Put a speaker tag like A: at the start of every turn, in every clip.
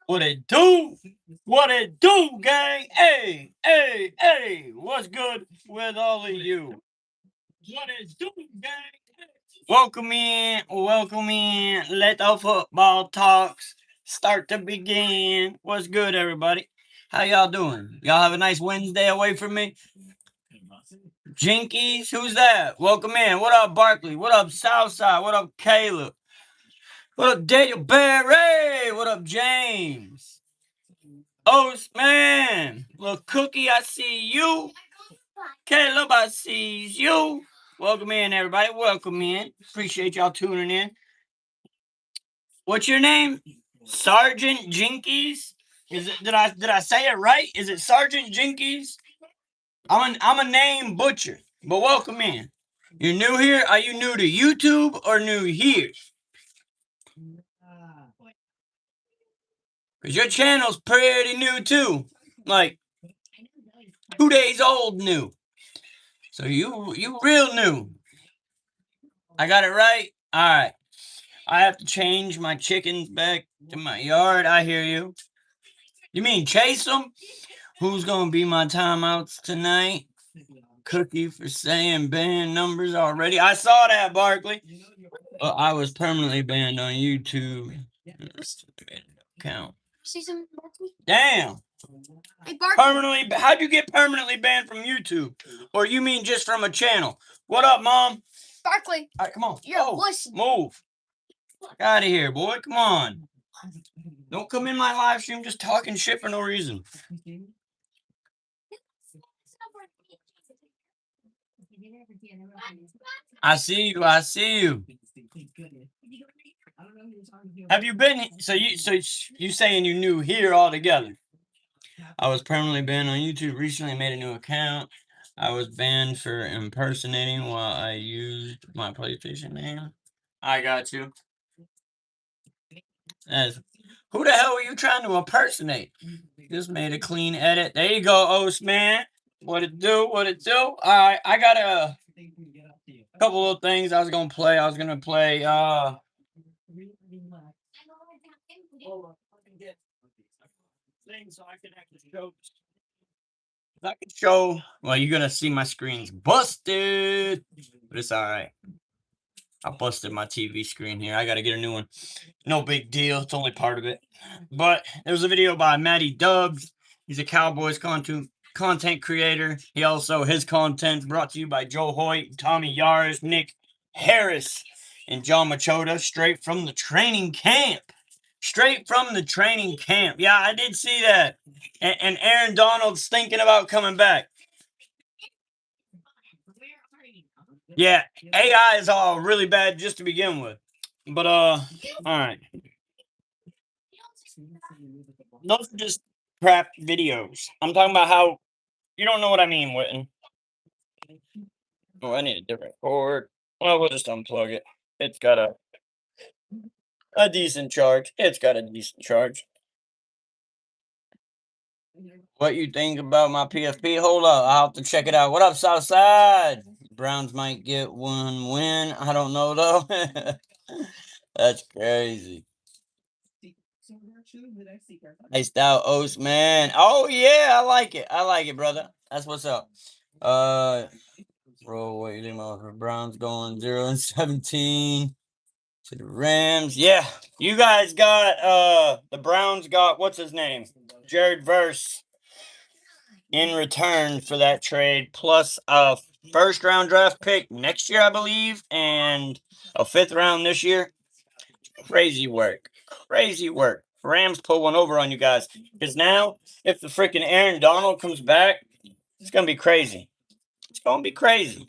A: What it do? What it do, gang? Hey, hey, hey, what's good with all of you? What it do, gang? Welcome in, welcome in. Let the football talks start to begin. What's good, everybody? How y'all doing? Y'all have a nice Wednesday away from me? Jinkies, who's that? Welcome in. What up, Barkley? What up, Southside? What up, Caleb? What up, Daniel Barry? What up, James? Oh, man. Little Cookie, I see you. Caleb, I see you. Welcome in, everybody. Welcome in. Appreciate y'all tuning in. What's your name? Sergeant Jinkies? Is it did I say it right? Is it Sergeant Jinkies? I'm a name butcher, but welcome in. You're new here? Are you new to YouTube or new here? Because your channel's pretty new too. Like 2 days old new. So you real new. I got it right? Alright. I have to change my chickens back to my yard. I hear you. You mean chase them? Who's gonna be my timeouts tonight? Cookie for saying banned numbers already. I saw that, Barkley. I was permanently banned on YouTube. Count. Damn. Permanently? How'd you get permanently banned from YouTube? Or you mean just from a channel? What up, Mom?
B: Barkley.
A: All right, come on.
B: You're a wussy.
A: Move. Get out of here, boy. Come on. Don't come in my live stream just talking shit for no reason. I see you. I see you. Have you been? So you saying you new here altogether? I was permanently banned on YouTube. Recently made a new account. I was banned for impersonating while I used my PlayStation name. I got you. As who the hell are you trying to impersonate? Just made a clean edit. There you go, Oast man. What it do? What it do? All right, I got a couple of things I was gonna play. I was gonna play. Things so I can actually show. I can show. Well, you're gonna see my screen's busted, but it's all right. I busted my TV screen here. I got to get a new one. No big deal. It's only part of it. But there was a video by Matty Dubs. He's a Cowboys content creator. He also, his content's brought to you by Joe Hoyt, Tommy Yaris, Nick Harris, and John Machota, straight from the training camp. Straight from the training camp. Yeah, I did see that. And Aaron Donald's thinking about coming back. Yeah, AI is all really bad just to begin with. But all right. Those are just crap videos. I'm talking about how you don't know what I mean, Witten. Oh, I need a different cord. Well, we'll just unplug it. It's got a decent charge. It's got a decent charge. What you think about my PFP? Hold up, I'll have to check it out. What up, Southside? Browns might get one win. I don't know though. That's crazy. Iced out Oats, man. Oh yeah, I like it. I like it, brother. That's what's up. Bro, what you think about the Browns going 0-17 to the Rams? Yeah, you guys got the Browns got what's his name? Jared Verse in return for that trade, plus a first round draft pick next year, I believe, and a fifth round this year. Crazy work. Crazy work. Rams pull one over on you guys. Because now, if the freaking Aaron Donald comes back, it's going to be crazy. It's going to be crazy.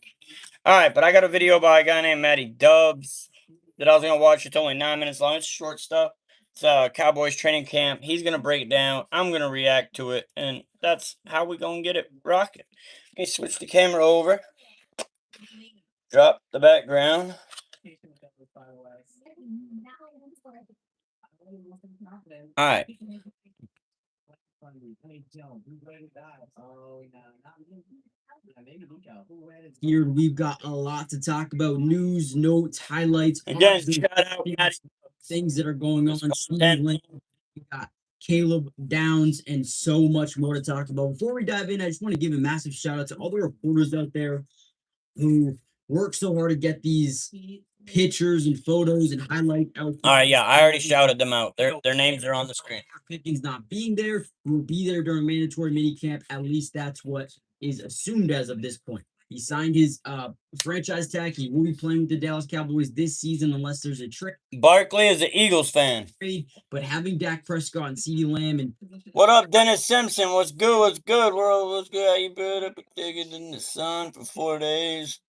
A: All right, but I got a video by a guy named Matty Dubs that I was going to watch. It's only 9 minutes long. It's short stuff. It's Cowboys training camp. He's going to break it down. I'm going to react to it. And that's how we going to get it rocking. Okay, switch the camera over. Drop the background. All right.
C: Here we've got a lot to talk about: news, notes, highlights,
A: Again, shout out Matty.
C: things that are going on. We got Caleb Downs and so much more to talk about. Before we dive in, I just want to give a massive shout out to all the reporters out there who work so hard to get these pictures and photos and highlight out.
A: All right, yeah, I already shouted them out. Their names are on the screen.
C: Pickens not being there, will be there during mandatory minicamp. At least that's what is assumed as of this point. He signed his franchise tag. He will be playing with the Dallas Cowboys this season unless there's a trick.
A: Barkley is an Eagles fan.
C: But having Dak Prescott and CeeDee Lamb and
A: what up, Dennis Simpson? What's good? What's good, world? What's good? How you been? I've been digging in the sun for 4 days.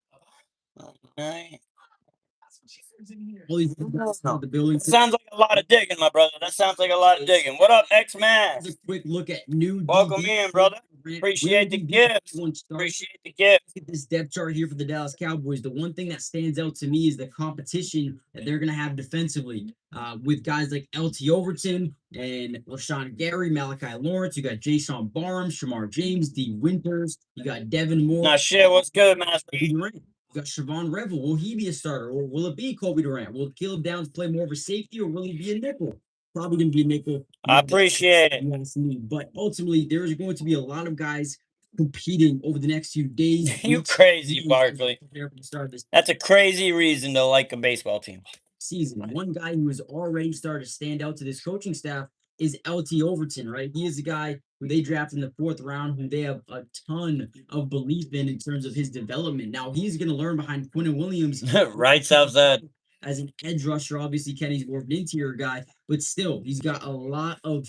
A: All right.
C: The building.
A: Sounds like a lot of digging, my brother. That sounds like a lot of digging. What up, X-Man?
C: A quick look at new.
A: Welcome in, brother. Appreciate the gift. Appreciate the gift.
C: Look at this depth chart here for the Dallas Cowboys. The one thing that stands out to me is the competition that they're going to have defensively with guys like LT Overton and Rashawn Gary, Malachi Lawrence. You got Jason Barham, Shamar James, D. Winters. You got Devin Moore.
A: Nah, shit, what's good, Master?
C: You got Siobhan Revel. Will he be a starter, or will it be Kobe Durant? Will Caleb Downs play more of a safety, or will he be a nickel? Probably going to be a nickel.
A: I appreciate it.
C: Yes, but ultimately, there is going to be a lot of guys competing over the next few days.
A: You crazy, Barkley. That's a crazy reason to like a baseball team.
C: Season. One guy who has already started to stand out to this coaching staff is LT Overton, right? He is a guy who they drafted in the 4th round, who they have a ton of belief in terms of his development. Now he's going to learn behind Quinnen Williams.
A: Right, Southside.
C: As an edge rusher, obviously Kenny's more of an interior guy, but still, he's got a lot of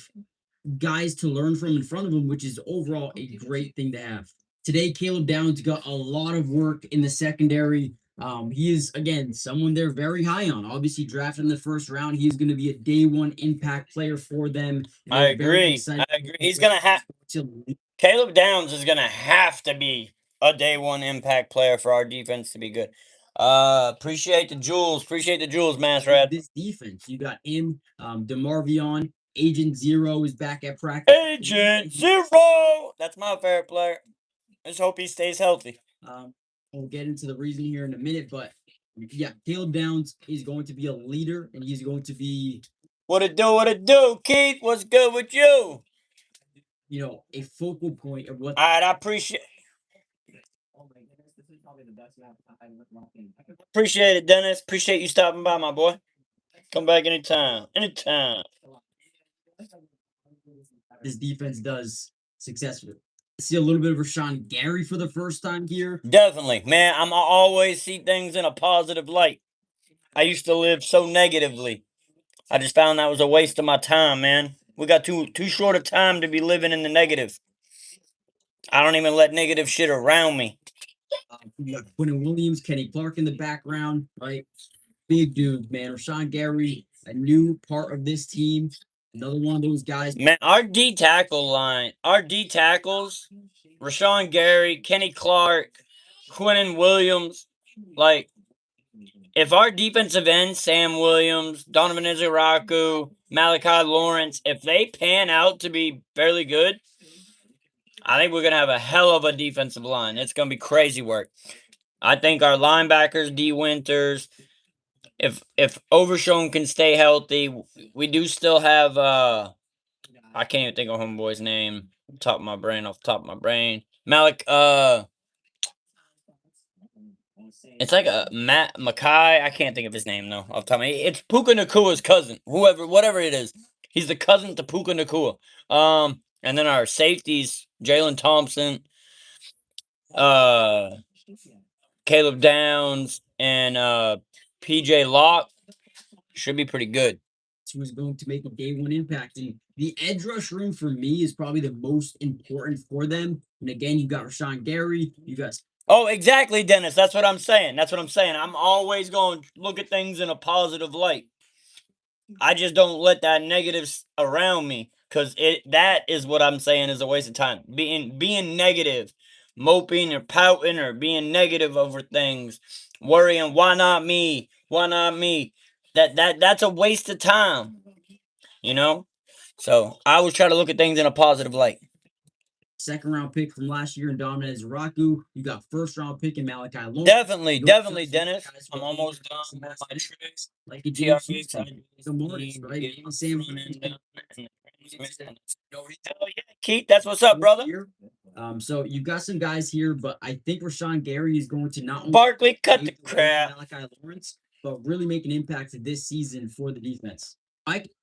C: guys to learn from in front of him, which is overall a great thing to have. Today, Caleb Downs got a lot of work in the secondary. He is, again, someone they're very high on. Obviously, drafted in the 1st round. He is going to be a day one impact player for them.
A: I agree. He's going to have Caleb Downs is going to have to be a day one impact player for our defense to be good. Appreciate the jewels. Appreciate the jewels, Masrad.
C: This defense, you got him, DeMarvion. Agent Zero is back at practice.
A: Agent Zero! That's my favorite player. I just hope he stays healthy.
C: We'll get into the reason here in a minute, but yeah, Caleb Downs is going to be a leader, and he's going to be...
A: What it do, Keith? What's good with you?
C: You know, a focal point of what...
A: All right, I appreciate... Appreciate it, Dennis. Appreciate you stopping by, my boy. Come back anytime. Anytime.
C: This defense does successfully. See a little bit of Rashawn Gary for the first time here.
A: Definitely. Man, I'm always see things in a positive light. I used to live so negatively. I just found that was a waste of my time, man. We got too short of time to be living in the negative. I don't even let negative shit around me.
C: We got Quinnen Williams, Kenny Clark in the background, right? Big dude, man. Rashawn Gary, a new part of this team. Another one of those guys.
A: Man, our D tackle line, our D tackles, Rashawn Gary, Kenny Clark, Quinnen Williams, like, if our defensive end, Sam Williams, Donovan Izaraku, Malachi Lawrence, if they pan out to be fairly good, I think we're going to have a hell of a defensive line. It's going to be crazy work. I think our linebackers, D. Winters, if Overshown can stay healthy, we do still have, I can't even think of homeboy's name off the top of my brain. It's like a Matt Mackay. I can't think of his name though. Off the top of my head. It's Puka Nakua's cousin. Whatever it is. He's the cousin to Puka Nakua. And then our safeties, Jalen Thompson, Caleb Downs, and PJ Locke should be pretty good.
C: Who's going to make a day one impact. And the edge rush room for me is probably the most important for them. And again, you got Rashawn Gary, you got...
A: Oh, exactly, Dennis. That's what I'm saying. I'm always going to look at things in a positive light. I just don't let that negative around me, because that is what I'm saying is a waste of time. Being negative, moping or pouting or being negative over things, worrying, why not me? Why not me? That's a waste of time, you know? So I always try to look at things in a positive light.
C: second round pick from last year in Dominant Raku. You got first round pick in Malachi Lawrence.
A: Definitely,
C: Those
A: definitely,
C: guys
A: Dennis.
C: who
A: I'm
C: are
A: almost
C: making
A: done
C: some
A: with my tricks.
C: like a
A: TRE
C: James Houston, the Morris, right? Maybe Sam.
A: Hell yeah, Keith, that's what's up, brother.
C: Here. So you've got some guys here, but I think Rashawn Gary is going to not only
A: Barkley, cut the
C: pave way for
A: crap.
C: Malachi Lawrence, but really make an impact this season for the defense.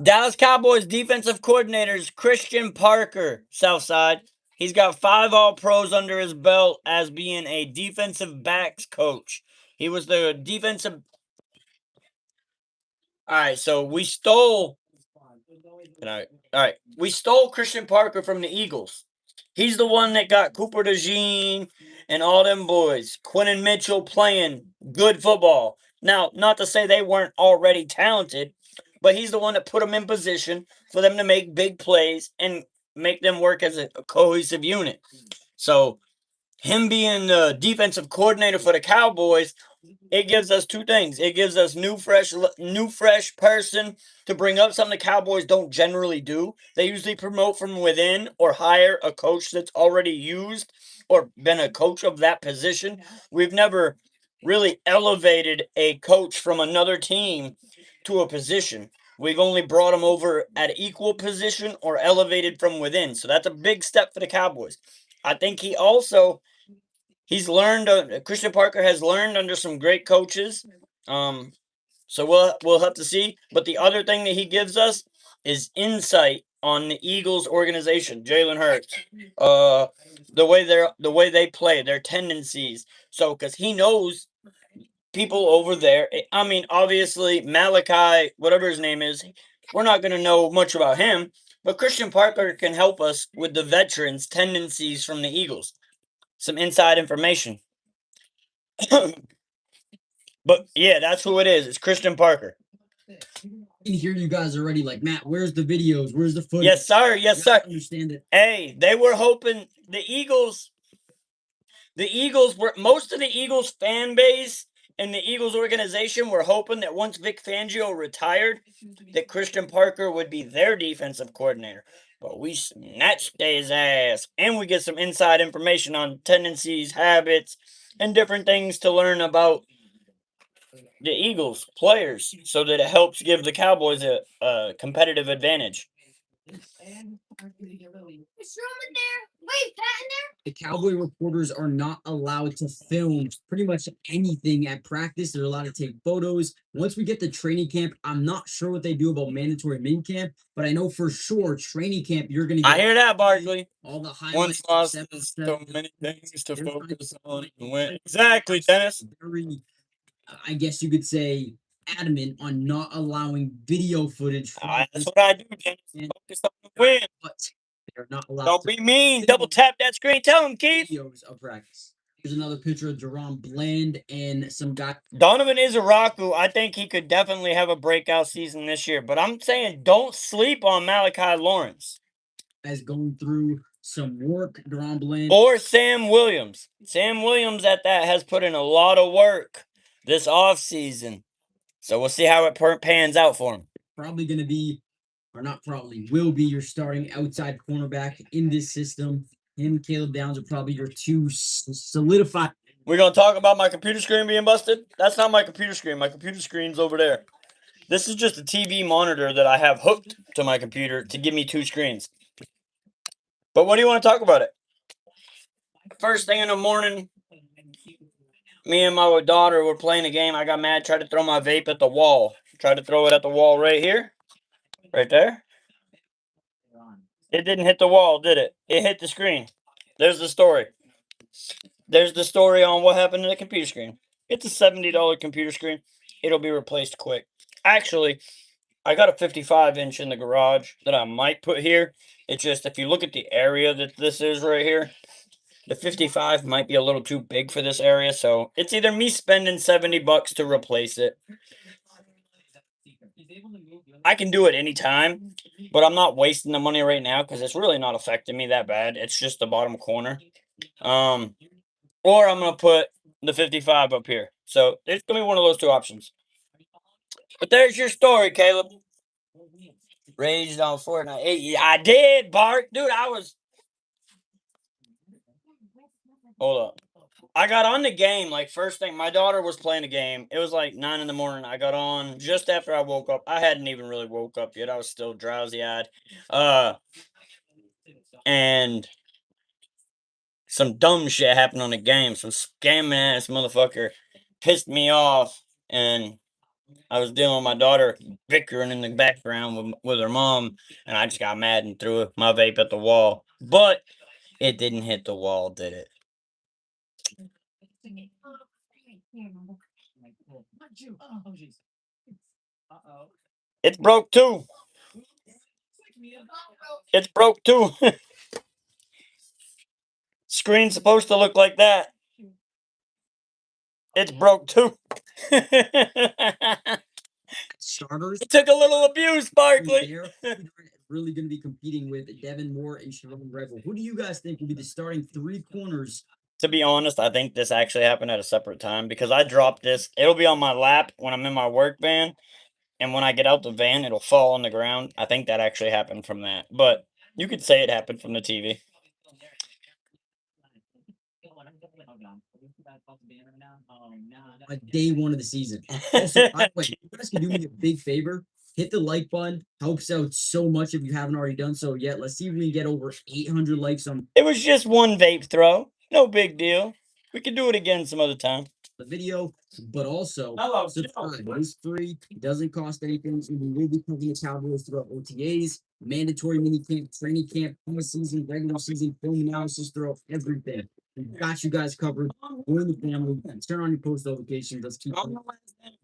A: Dallas Cowboys defensive coordinators Christian Parker, Southside. He's got 5 All-Pros under his belt as being a defensive backs coach. He was the defensive. All right, so we stole. All right, we stole Christian Parker from the Eagles. He's the one that got Cooper DeJean and all them boys, Quentin Mitchell playing good football. Now, not to say they weren't already talented, but he's the one that put them in position for them to make big plays and make them work as a cohesive unit. So, him being the defensive coordinator for the Cowboys, it gives us 2 things. It gives us new fresh person to bring up something the Cowboys don't generally do. They usually promote from within or hire a coach that's already used or been a coach of that position. We've never really elevated a coach from another team to a position. We've only brought them over at equal position or elevated from within. So that's a big step for the Cowboys. I think he's learned. Christian Parker has learned under some great coaches. So we'll have to see. But the other thing that he gives us is insight on the Eagles organization. Jalen Hurts, the way they play, their tendencies. So because he knows people over there. I mean, obviously Malachi, whatever his name is, we're not going to know much about him. But Christian Parker can help us with the veterans' tendencies from the Eagles. Some inside information. But yeah, that's who it is. It's Christian Parker.
C: can hear you guys already like, Matt, where's the videos? Where's the footage?
A: Yes, sir. Yes, sir.
C: Understand it.
A: Hey, they were hoping the Eagles were most of the Eagles fan base and the Eagles organization were hoping that once Vic Fangio retired, that Christian Parker would be their defensive coordinator. But we snatched his ass, and we get some inside information on tendencies, habits, and different things to learn about the Eagles players so that it helps give the Cowboys a competitive advantage.
C: The Cowboy reporters are not allowed to film pretty much anything at practice. They're allowed to take photos. Once we get to training camp, I'm not sure what they do about mandatory min camp, but I know for sure training camp you're going to get.
A: I hear that, Barkley.
C: All the highlights.
A: Once lost is so many things to focus on and win. Exactly, Dennis.
C: Very, I guess you could say, adamant on not allowing video footage.
A: That's what I do, Dennis. Focus on the win.
C: But they're not allowed.
A: Don't be mean. Double tap that screen. Tell him, Keith.
C: Videos of practice. Here's another picture of Jerome Bland and some guy.
A: Donovan Izaraku, I think he could definitely have a breakout season this year. But I'm saying don't sleep on Malachi Lawrence.
C: As going through some work, Jerome Bland.
A: Or Sam Williams. Sam Williams at that has put in a lot of work this offseason. So we'll see how it pans out for him.
C: Probably going to be, or not probably, will be your starting outside cornerback in this system. Him, Caleb Downs are probably your 2 solidified.
A: We're going to talk about my computer screen being busted? That's not my computer screen. My computer screen's over there. This is just a TV monitor that I have hooked to my computer to give me 2 screens. But what do you want to talk about it? First thing in the morning, me and my daughter were playing a game. I got mad, tried to throw my vape at the wall. Tried to throw it at the wall right here. Right there. It didn't hit the wall, did it? It hit the screen. There's the story. There's the story on what happened to the computer screen. It's a $70 computer screen. It'll be replaced quick. Actually, I got a 55-inch in the garage that I might put here. It's just if you look at the area that this is right here, the 55 might be a little too big for this area. So it's either me spending $70 to replace it. I can do it anytime, but I'm not wasting the money right now because it's really not affecting me that bad. It's just the bottom corner. Or I'm going to put the 55 up here. So it's going to be one of those 2 options. But there's your story, Caleb. Raged on Fortnite. I did, Bart. Dude, Hold up. I got on the game like first thing. My daughter was playing a game. It was like 9 in the morning. I got on just after I woke up. I hadn't even really woke up yet. I was still drowsy eyed. And some dumb shit happened on the game. Some scamming ass motherfucker pissed me off, and I was dealing with my daughter bickering in the background with her mom, and I just got mad and threw my vape at the wall. But it didn't hit the wall, did it? It's broke too. It's broke too. Screen's supposed to look like that. It's broke too.
C: Starters
A: It took a little abuse, Barkley.
C: there really going to be competing with Devin Moore and Sharon Revel. Who do you guys think will be the starting three corners?
A: To be honest, I think this actually happened at a separate time because I dropped this. It'll be on my lap when I'm in my work van, and when I get out the van, it'll fall on the ground. I think that actually happened from that, but you could say it happened from the TV.
C: Day one of the season. Also, by the way, you guys can do me a big favor. Hit the like button. Helps out so much if you haven't already done so yet. Let's see if we can get over 800 likes on
A: It was just one vape throw. No big deal. We could do it again some other time.
C: the video, but also
A: Hello,
C: subscribe. It's free. It doesn't cost anything. And we will be covering the Cowboys throughout OTAs, mandatory mini camp, training camp, season, regular season, film analysis throughout everything. We've got you guys covered. Join the family. Turn on your post notifications. Let's keep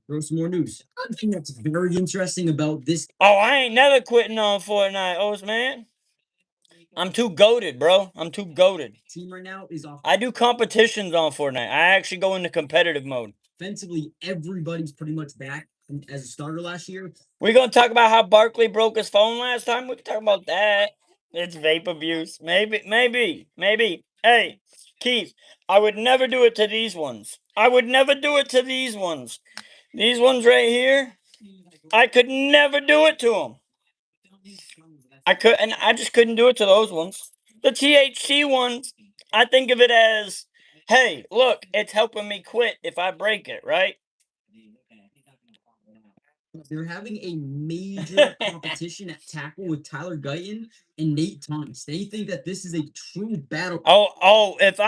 C: throw some more news. One thing that's very interesting about this.
A: Oh, I ain't never quitting on Fortnite, O's man. I'm too goated, bro. I'm too goated.
C: Team right now is off.
A: I do competitions on Fortnite. I actually go into competitive mode.
C: Offensively, everybody's pretty much back as a starter last year.
A: We're gonna talk about how Barkley broke his phone last time. We can talk about that. It's vape abuse. Maybe. Hey, Keith, I would never do it to these ones. I would never do it to these ones. These ones right here, I could never do it to them. I just couldn't do it to those ones. The THC ones, I think of it as, hey, look, it's helping me quit if I break it, right?
C: They're having a major competition at tackle with Tyler Guyton and Nate Thomas. They think that this is a true battle.
A: If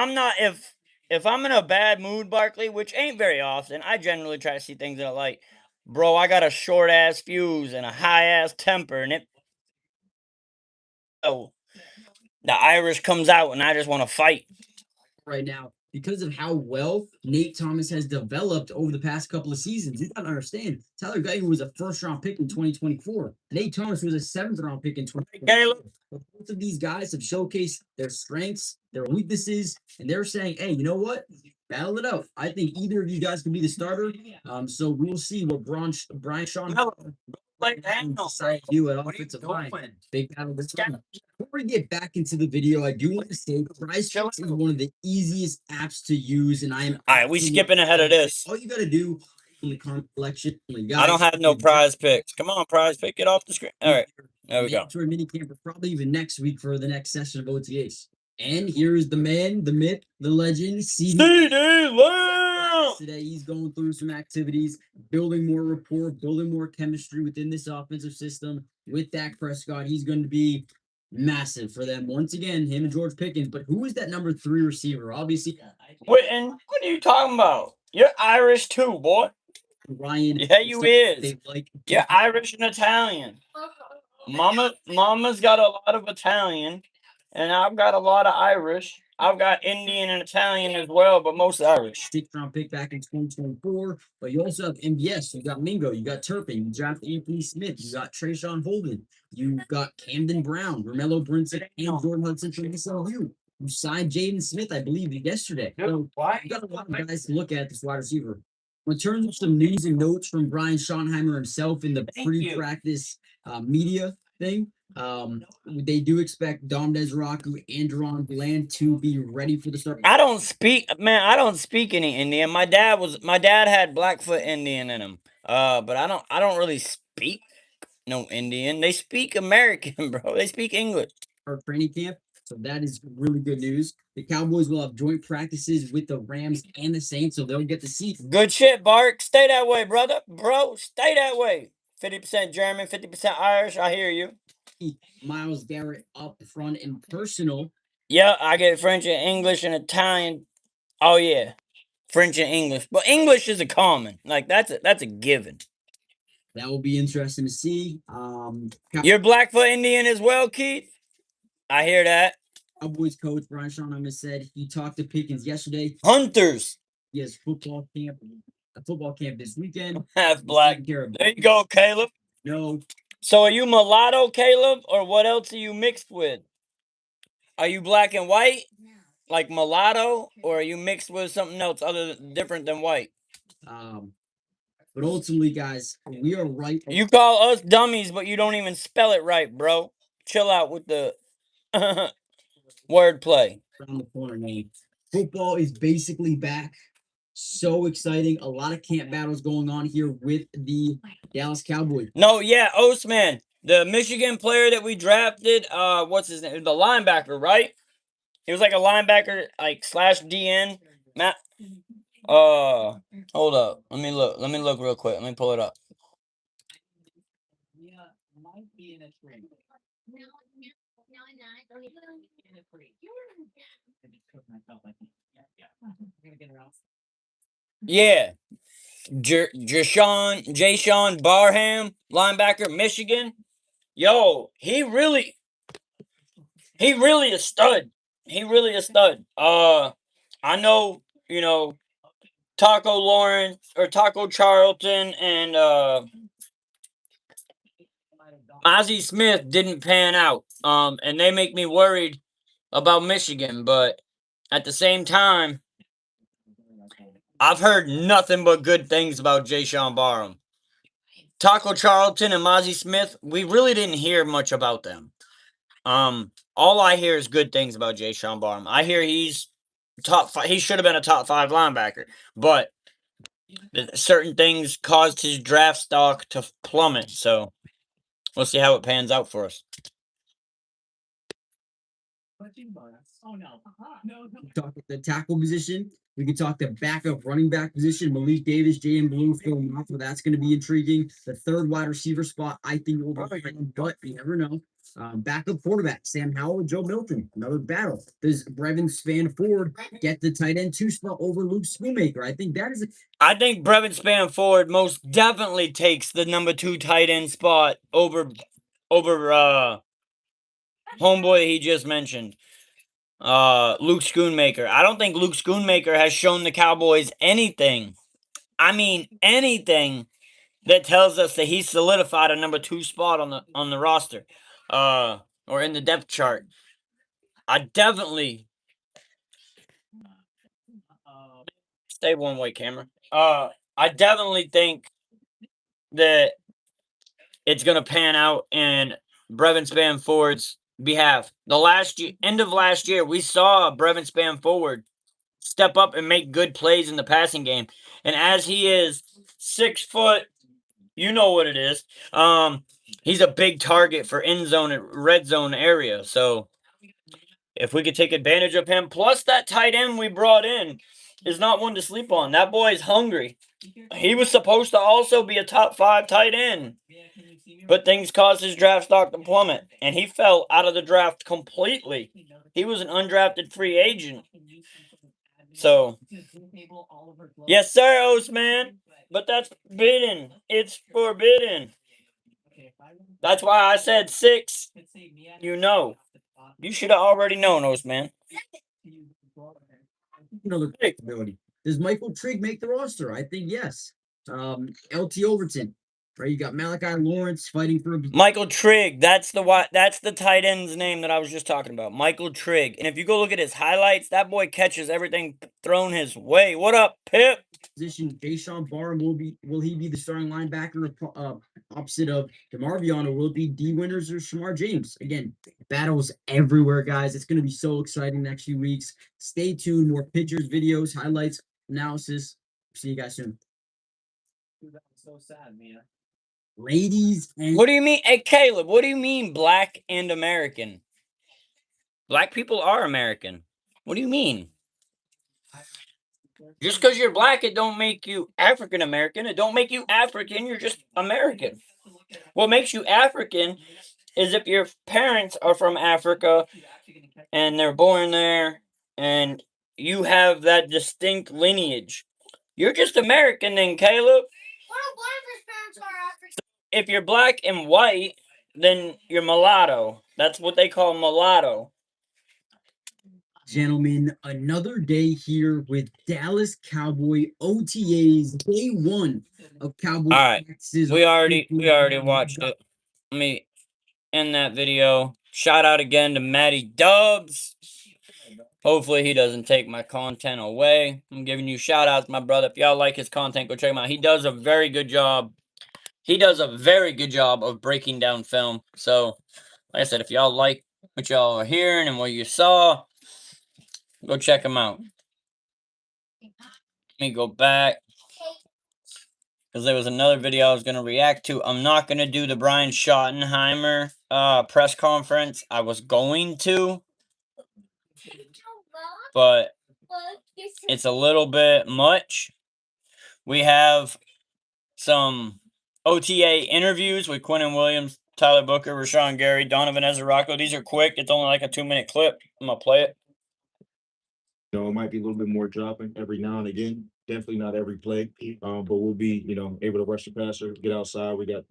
A: I'm in a bad mood, Barkley, which ain't very often, I generally try to see things in a light. Bro, I got a short ass fuse and a high ass temper, and the Irish comes out, and I just want to fight.
C: Right now, because of how well Nate Thomas has developed over the past couple of seasons. You gotta understand, Tyler Guyton was a first-round pick in 2024. Nate Thomas was a seventh-round pick in 2024. Both of these guys have showcased their strengths, their weaknesses, and they're saying, hey, you know what? Battle it out. I think either of you guys can be the starter. So we'll see what Brian Sean decide to do at offensive line. Big battle this time. Before we get back into the video, I do want to say Prize Picks is one of the easiest apps to use, and I am
A: all right. We skipping ahead of this.
C: All you got to do in the comment collection.
A: I don't have no prize picks. Come on, prize pick, get off the screen. All right, there we go.
C: Mandatory mini camp, probably even next week for the next session of OTAs. And here's the man, the myth, the legend, CD
A: Lamb.
C: Today he's going through some activities, building more rapport, building more chemistry within this offensive system with Dak Prescott. He's going to be massive for them. Once again, him and George Pickens. But who is that number 3 receiver? Obviously,
A: Witten, what are you talking about? You're Irish too, boy.
C: Ryan.
A: Yeah, you is. You're Irish and Italian. Mama's got a lot of Italian, and I've got a lot of Irish. I've got Indian and Italian as well, but most Irish.
C: 6th-round pick back in 2024. But you also have MVS. You got Mingo. You got Turpin. You draft Anthony Smith. You got Trayshawn Holden. You've got Camden Brown, Romello Brinson, and Jordan Hudson from SLU. You signed Jaden Smith, I believe, yesterday. So you got a lot of guys to look at this wide receiver. In terms of some news and notes from Brian Schottenheimer himself in the pre-practice media thing, they do expect Dom Desiraku and Deron Bland to be ready for the start.
A: I don't speak any Indian. My dad had Blackfoot Indian in him. But I don't really speak no Indian. They speak American, bro. They speak English.
C: Our training camp. So that is really good news. The Cowboys will have joint practices with the Rams and the Saints, so they'll get to see
A: Good shit, Bark. Stay that way, brother. Bro, stay that way. 50% German, 50% Irish. I hear you.
C: Miles Garrett up front in personal.
A: Yeah, I get French and English and Italian. Oh yeah, French and English. But English is a common. Like that's a given.
C: That will be interesting to see.
A: You're Blackfoot Indian as well, Keith. I hear that.
C: Cowboys coach Brian Schottenheimer said he talked to Pickens yesterday.
A: Hunters.
C: He has a football camp this weekend.
A: Half black. There you go, Caleb.
C: No.
A: So are you mulatto, Caleb, or what else are you mixed with? Are you black and white, like mulatto, or are you mixed with something else different than white?
C: But ultimately, guys, we are right.
A: You call us dummies, but you don't even spell it right, bro. Chill out with the wordplay.
C: Around the corner, man. Football is basically back. So exciting. A lot of camp battles going on here with the Dallas Cowboys.
A: No, yeah, Ostman, the Michigan player that we drafted, what's his name? The linebacker, right? He was like a linebacker, like slash DN. Matt, hold up. Let me look. Let me look real quick. Let me pull it up. Yeah, Jashawn Barham, linebacker, Michigan. Yo, he really a stud. He really a stud. I know, Taco Lawrence or Taco Charlton and Ozzie Smith didn't pan out. And they make me worried about Michigan, but at the same time, I've heard nothing but good things about Jashawn Barham. Taco Charlton and Mozzie Smith, we really didn't hear much about them. All I hear is good things about Jashawn Barham. I hear he's top five. He should have been a top 5 linebacker, but certain things caused his draft stock to plummet. So we'll see how it pans out for us.
C: Talk the tackle position. We can talk the backup running back position. Malik Davis, Jalen Blue, Phil Maffa. That's going to be intriguing. The third wide receiver spot, I think, will be fun, but you never know. Backup quarterback, Sam Howell, Joe Milton. Another battle. Does Brevin Spann-Ford get the tight end 2 spot over Luke Schoonmaker? I think that is.
A: I think Brevin Spann-Ford most definitely takes the number 2 tight end spot over homeboy he just mentioned. Luke Schoonmaker. I don't think Luke Schoonmaker has shown the Cowboys anything. I mean anything that tells us that he's solidified a number 2 spot on the roster. Or in the depth chart. I definitely stay one way, camera. I definitely think that it's gonna pan out in Brevin Spann-Ford's behalf. End of last year, we saw Brevin Spann-Ford step up and make good plays in the passing game. And as he is 6 foot, you know what it is. He's a big target for end zone and red zone area. So if we could take advantage of him, plus that tight end we brought in is not one to sleep on. That boy is hungry. He was supposed to also be a top 5 tight end. But things caused his draft stock to plummet, and he fell out of the draft completely. He was an undrafted free agent. So, yes, sir, Ostman. But that's forbidden. It's forbidden. That's why I said 6. You know. You should have already known, Ostman.
C: Another possibility. Does Michael Trigg make the roster? I think yes. LT Overton. Right, you got Malachi Lawrence fighting for
A: Michael Trigg. That's the tight end's name that I was just talking about. Michael Trigg. And if you go look at his highlights, that boy catches everything thrown his way. What up, Pip?
C: Position. Jashawn Barham will he be the starting linebacker opposite of DeMarvion, or will it be D Winters or Shamar James? Again, battles everywhere, guys. It's going to be so exciting next few weeks. Stay tuned. More pictures, videos, highlights, analysis. See you guys soon. So sad, man. Ladies and
A: what do you mean? Hey, Caleb, what do you mean black and American? Black people are American. What do you mean? Just because you're black, it don't make you African American. It don't make you African. You're just American. What makes you African is if your parents are from Africa and they're born there and you have that distinct lineage. You're just American then, Caleb. If you're black and white, then you're mulatto. That's what they call mulatto.
C: Gentlemen, another day here with Dallas Cowboy OTAs, day one of Cowboy
A: All right,
C: practices.
A: we already watched it. Let me end that video. Shout out again to Matty Dubs. Hopefully he doesn't take my content away. I'm giving you shout outs, my brother. If y'all like his content, go check him out. He does a very good job. He does a very good job of breaking down film. So, like I said, if y'all like what y'all are hearing and what you saw, go check him out. Let me go back. Because there was another video I was going to react to. I'm not going to do the Brian Schottenheimer press conference. I was going to, but it's a little bit much. We have some OTA interviews with Quinnen Williams, Tyler Booker, Rashawn Gary, Donovan Ezeracco. These are quick. It's only like a 2-minute clip. I'm going to play it.
B: You know, it might be a little bit more dropping every now and again. Definitely not every play, but we'll be, able to rush the passer, get outside. We got,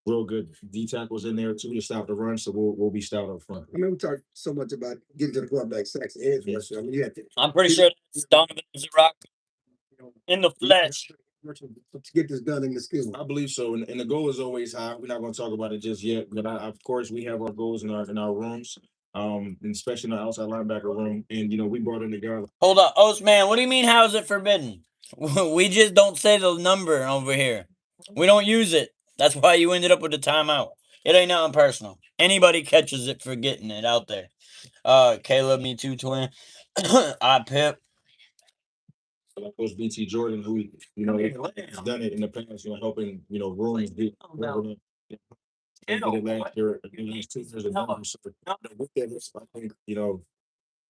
B: real good D tackles in there too to stop the run, so we'll be stout up front.
D: I mean, we talk so much about getting to the quarterback sacks and edge rusher. I mean, you have to.
A: I'm pretty sure it's Donovan Ezeracco in the flesh.
D: To get this done in the skill.
B: I believe so, and the goal is always high. We're not going to talk about it just yet, but of course we have our goals in our rooms, and especially in the outside linebacker room. And we brought in the guy.
A: Hold up, Oats man. What do you mean? How is it forbidden? We just don't say the number over here. We don't use it. That's why you ended up with the timeout. It ain't nothing personal. Anybody catches it for getting it out there. Caleb, me too, twin. I Pip.
B: Like Coach BT Jordan, who has done it in the past, helping rooms get get it last year, the last 2 years of them. So, with that,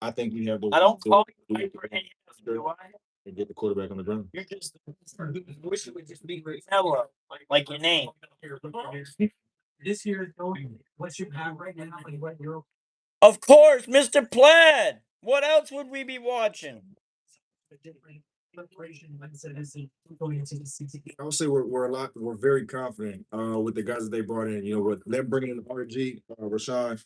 B: I think we have the.
A: I don't call you
B: to
A: Piper do I?
B: and get the quarterback on the ground.
A: You're just wish it would just be Hello, like your name.
E: This year is going. What you have right now, and what you're.
A: Of course, Mr. Plaid. What else would we be watching?
E: A different preparation, like I said, as going into the season.
B: I would say we're very confident with the guys that they brought in. With them bringing in RG, Rashawn,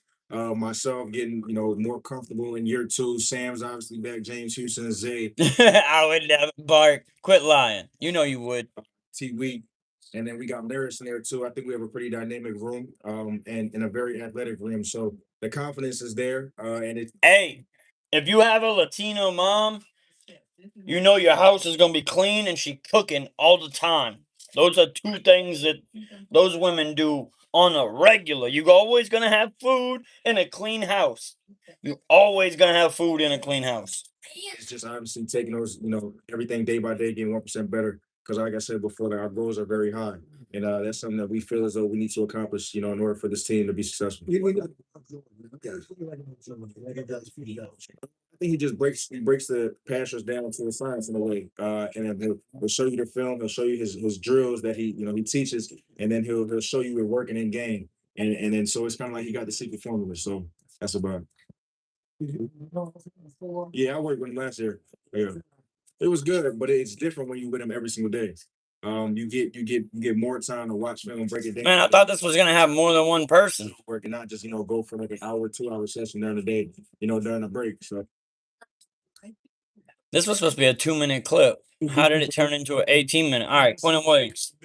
B: myself getting more comfortable in year 2. Sam's obviously back. James Houston, Zay,
A: I would never bark. Quit lying. You know you would.
B: T. Week, and then we got Laris in there too. I think we have a pretty dynamic room, and a very athletic room. So the confidence is there, and it.
A: Hey, if you have a Latino mom, you know your house is gonna be clean and she cooking all the time. Those are 2 things that those women do on a regular. You always gonna have food in a clean house. You always gonna have food in a clean house.
B: It's just obviously taking those, everything day by day, getting 1% better. Because like I said before, our goals are very high, and that's something that we feel as though we need to accomplish, in order for this team to be successful. I think he just breaks the passers down to the science in a way, and then he'll show you the film, he'll show you his drills that he teaches, and then he'll show you it working in game, and then so it's kind of like he got the secret formula. So that's about it. Yeah, I worked with him last year. Yeah. It was good, but it's different when you with him every single day. You get more time to watch film, break it down.
A: Man, I thought this was gonna have more than one person.
B: Work and not just go for like an hour, 2 hour session during the day, during the break. So
A: This was supposed to be a 2-minute clip. How did it turn into an 18-minute? All right, Quinnen Williams.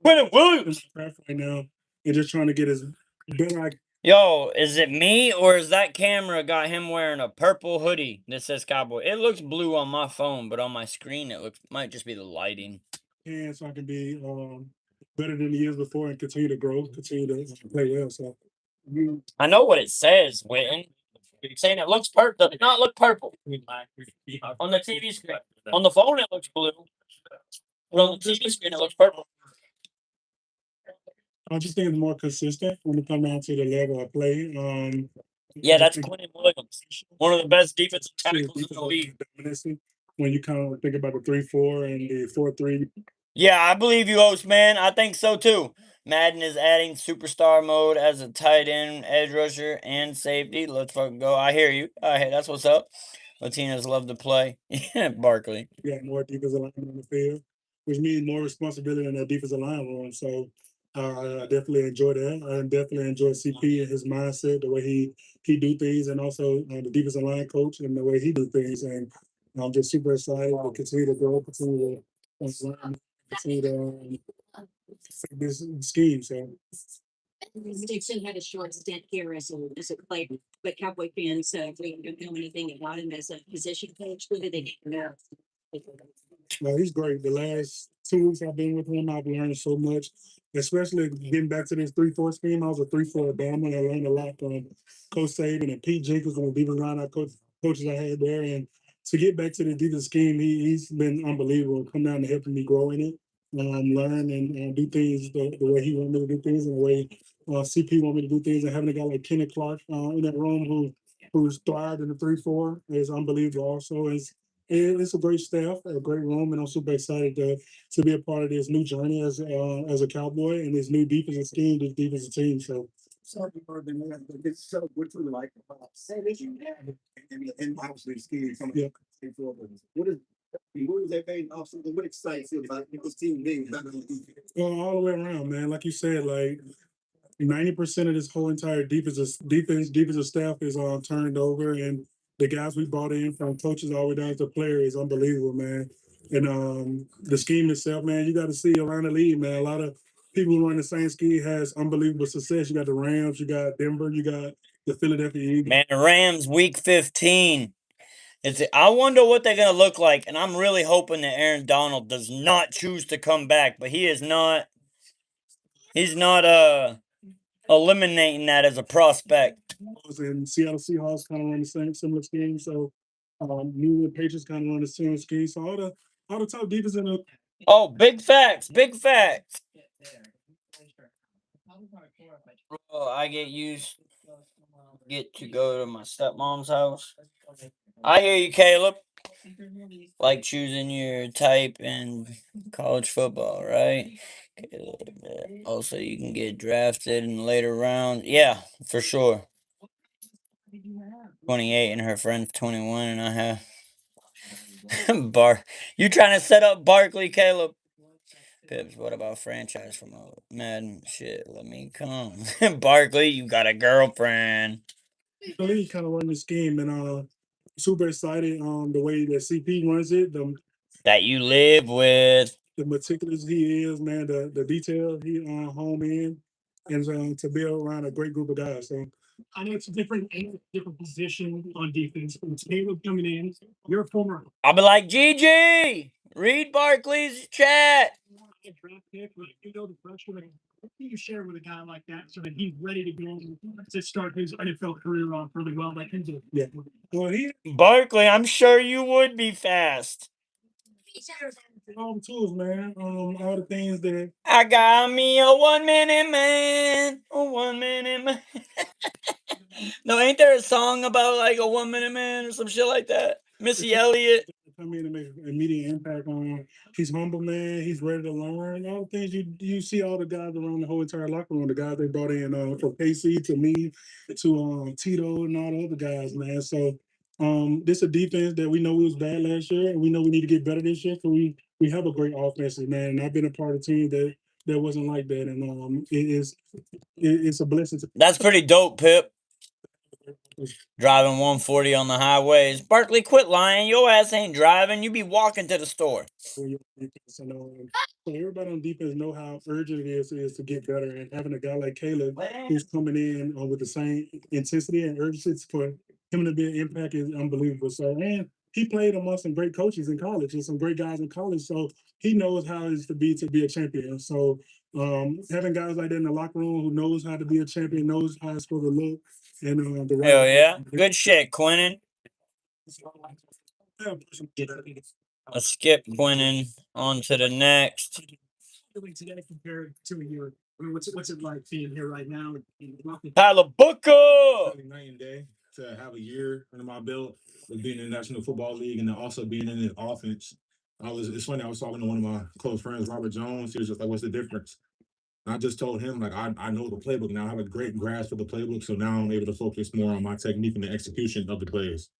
A: Quinnen Williams.
F: Right now, and just trying to get as better.
A: Yo, is it me or is that camera got him wearing a purple hoodie that says Cowboy? It looks blue on my phone, but on my screen it might just be the lighting.
F: And so I can be better than the years before and continue to grow, continue to play well. So
A: I know what it says, Witten. Saying it looks purple. Does it not look purple? On the TV screen. On the phone it looks blue. But on the TV screen it looks purple.
F: I just think it's more consistent when it comes down to the level of play.
A: Yeah, that's
F: And
A: Quentin Williams, one of the best defensive tackles in the
F: defensive
A: league.
F: dominancy when you kind of think about the 3-4 and the 4-3.
A: Yeah, I believe you, host man. I think so too. Madden is adding superstar mode as a tight end, edge rusher, and safety. Let's fucking go. I hear you. That's what's up. Latinos love to play. Yeah, Barkley.
F: You got more defensive linemen on the field, which means more responsibility in that defensive line room. So I definitely enjoy that. I definitely enjoy CP and his mindset, the way he do things, and also the defensive line coach and the way he do things. And I'm just super excited to continue to grow, continue to learn, continue to fit this scheme. So
E: Dixon had a short stint here as a player, but Cowboy fans really don't know anything about him as a position coach. What do they know?
F: no, he's great. The last 2 weeks I've been with him, I've learned so much, especially getting back to this 3-4 scheme. I was a 3-4 at Bama, and I learned a lot from Coach Saban and Pete Jenkins and the defensive line coaches I had there. And to get back to the defensive scheme, he's been unbelievable. Come down to helping me grow in it, learn and do things the way he want me to do things, and the way CP want me to do things. And having a guy like Kenny Clark in that room who's thrived in the 3-4 is unbelievable. Also, it's a great staff, a great room, and I'm super excited to be a part of this new journey as a Cowboy and this new defensive scheme, this defensive team. So
D: So what you like about and obviously the scheme coming forward. What is that thing also? What excites you about this team being better than the defense?
F: all the way around, man. Like you said, like 90% of this whole entire defensive staff is turned over, and the guys we brought in from coaches all the way down to players is unbelievable, man. And the scheme itself, man, you got to see around the league, man. A lot of people who run the same scheme has unbelievable success. You got the Rams, you got Denver, you got the Philadelphia Eagles.
A: Man, the Rams week 15. I wonder what they're gonna look like, and I'm really hoping that Aaron Donald does not choose to come back, but he is not. He's not eliminating that as a prospect.
F: And Seattle Seahawks kind of run the same similar scheme. So New England Patriots kind of run the same scheme. So all the top defense in the
A: Oh, big facts, big facts. Oh, I get to go to my stepmom's house. I hear you, Caleb. Like choosing your type in college football, right? Also, you can get drafted in the later round. Yeah, for sure. 28 and her friend's 21, and I have You trying to set up Barkley, Caleb? Pips, what about franchise from Madden? Shit, let me come. Barkley, you got a girlfriend.
F: the league kind of run this game, and super excited the way that CP runs it,
A: That you live with.
F: the meticulous he is, man, the detail he home in, and to build around a great group of guys. So
E: I know it's a different position on defense, but it's Caleb coming in. You're a former
A: I'll be like, GG, read Barkley's chat.
E: draft pick, but you know the pressure. What do you share with a guy like that so that he's ready to go to start his NFL career off really well like him do?
F: yeah, well
A: Barkley, I'm sure you would be fast.
F: all the tools, man. All the things that
A: I got me a 1-minute man. A 1-minute man. No, ain't there a song about like a 1-minute man or some shit like that? Missy Elliott.
F: come in and make an immediate impact on. He's humble, man. He's ready to learn. All the things you see all the guys around the whole entire locker room. The guys they brought in from KC to me to Tito and all the other guys, man. So this is a defense that we know was bad last year, and we know we need to get better this year. So we have a great offense, man. And I've been a part of a team that wasn't like that, and it's a blessing.
A: That's pretty dope, Pip. Driving 140 on the highways. Barkley, quit lying. Your ass ain't driving. You be walking to the store.
F: So everybody on defense know how urgent it is to get better, and having a guy like Caleb who's coming in with the same intensity and urgency for him to be an impact is unbelievable. So, and he played amongst some great coaches in college and some great guys in college, so he knows how it is to be a champion. So, having guys like that in the locker room who knows how to be a champion, knows how it's supposed to look, and the right.
A: Hell yeah. Good shit, Quentin. Let's skip Quentin on to the next.
E: Today compared to a year
F: I mean, what's it like being here right now?
A: Tyler Booker.
B: Really night and day to have a year under my belt with being in the National Football League and then also being in the offense. It's funny, I was talking to one of my close friends, Robert Jones. He was just like, what's the difference? And I just told him, like, I know the playbook now. I have a great grasp of the playbook. So now I'm able to focus more on my technique and the execution of the plays.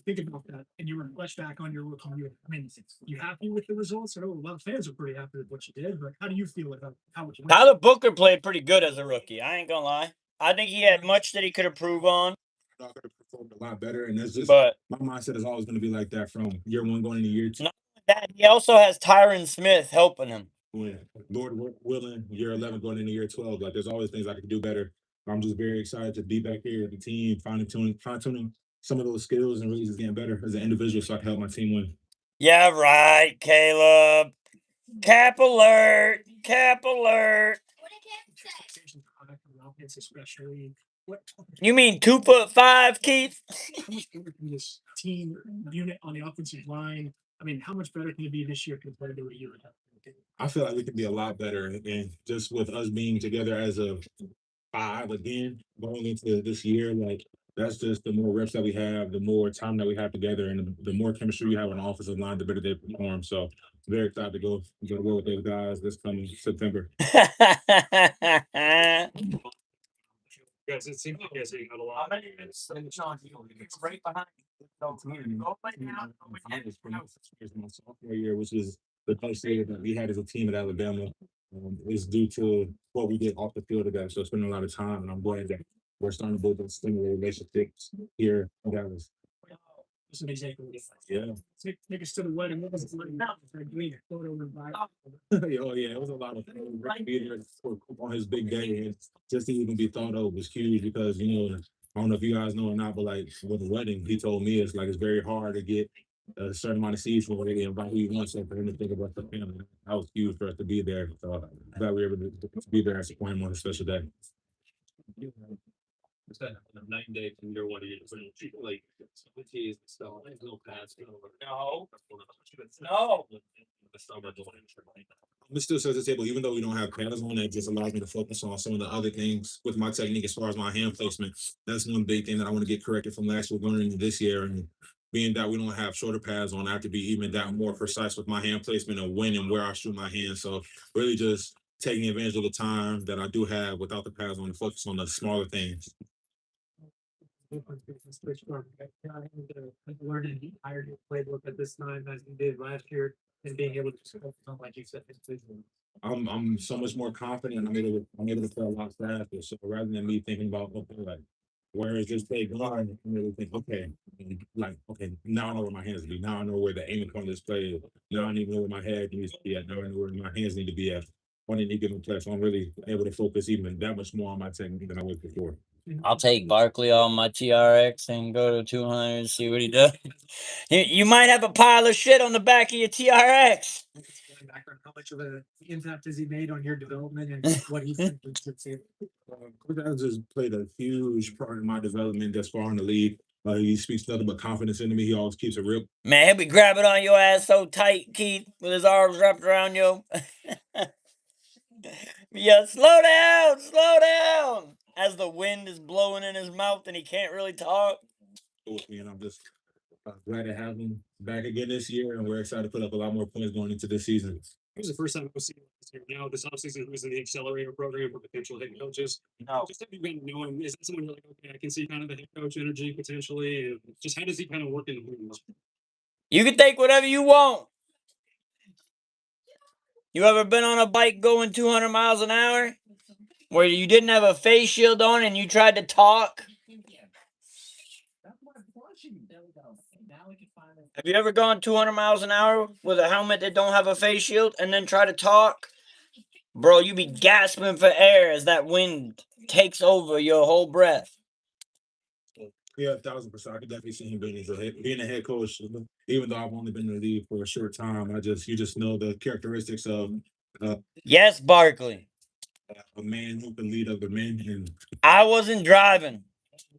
F: Think about that, and you were flashback on your rookie year. I mean, you happy with the results? I know a lot of fans are pretty happy with what you did, but how do you feel about how it went?
A: Tyler Booker played pretty good as a rookie. I ain't gonna lie. I think he had much that he could improve on.
B: I could have performed a lot better. And that's just
A: But
B: my mindset is always going to be like that from year one going into year two.
A: not only that, he also has Tyron Smith helping him.
B: When Lord willing, year 11 going into year 12, like there's always things I could do better. I'm just very excited to be back here with the team, fine tuning some of those skills and really just getting better as an individual so I can help my team win.
A: Yeah, right, Caleb. Cap alert. Cap alert.
F: Expectations are high from the offense, especially. What
A: You mean 2'5", Keith?
F: how much better can this team unit on the offensive line? I mean, how much better can it be this year compared to a year ago?
B: I feel like we can be a lot better. And just with us being together as a five again going into this year, like that's just the more reps that we have, the more time that we have together, and the more chemistry we have on the offensive line, the better they perform. So very excited to go to war with those guys this coming September.
F: Guys, it seems like you guys got a lot.
A: Right behind.
B: My sophomore year, which is the best year that we had as a team at Alabama, is due to what we did off the field together. So spending a lot of time, and I'm glad that we're starting to build those similar relationships here in Dallas.
F: This is exactly what it's like.
B: Yeah.
F: Take us to the wedding. What was it like? Doing a photo invite.
B: Oh yeah, it was a lot of fun. Rick being there on his big day, and just to even be thought of was huge because I don't know if you guys know or not, but like with the wedding, he told me it's very hard to get a certain amount of seats where they invite who you want. So for him to think about the family, that was huge for us to be there. So I'm glad we were able to be there and support him on a special day.
G: It's that 9 day from year one to year two, like teas stuff. No pads.
A: No. No.
B: It still says the table, even though we don't have pads on, that just allows me to focus on some of the other things with my technique as far as my hand placement. That's one big thing that I want to get corrected from last year going into this year. And being that we don't have shoulder pads on, I have to be even that more precise with my hand placement and when and where I shoot my hand. So really just taking advantage of the time that I do have without the pads on to focus on the smaller things.
F: Learning the entire playbook at this time as you did last year, and being able to focus on, like you said,
B: I'm so much more confident. I'm able to play a lot faster. So rather than me thinking about like where is this play going, I'm really think okay, now I know where my hands be. Now I know where the aiming point of this play is. Now I need to know where my head needs to be at. Now I know where my hands need to be at on any given play. So I'm really able to focus even that much more on my technique than I was before.
A: I'll take Barkley on my TRX and go to 200 and see what he does. You might have a pile of shit on the back of your TRX.
F: How much of an impact has he made on your development and what he's been
B: Coach Adams has played a huge part in my development thus far in the league. He speaks nothing but confidence into me. He always keeps it real.
A: Man, he'll be grabbing on your ass so tight, Keith, with his arms wrapped around you. Yeah, slow down, slow down. As the wind is blowing in his mouth and he can't really talk.
B: With me, and I'm just glad to have him back again this year, and we're excited to put up a lot more points going into this season.
F: It was the first time I was seeing this year. Now, this offseason was in the accelerator program for potential head coaches.
A: No.
F: Just have you been knowing, is that someone you're like, okay, I can see kind of the head coach energy potentially? And just how does he kind of work in the room?
A: You can take whatever you want. You ever been on a bike going 200 miles an hour where you didn't have a face shield on and you tried to talk? Have you ever gone 200 miles an hour with a helmet that don't have a face shield and then try to talk? Bro, you be gasping for air as that wind takes over your whole breath.
B: Yeah, 1,000%. I could definitely see him being a head coach. Even though I've only been in the league for a short time, you just know the characteristics of
A: Yes, Barkley.
B: a man who can lead other men, and
A: I wasn't driving.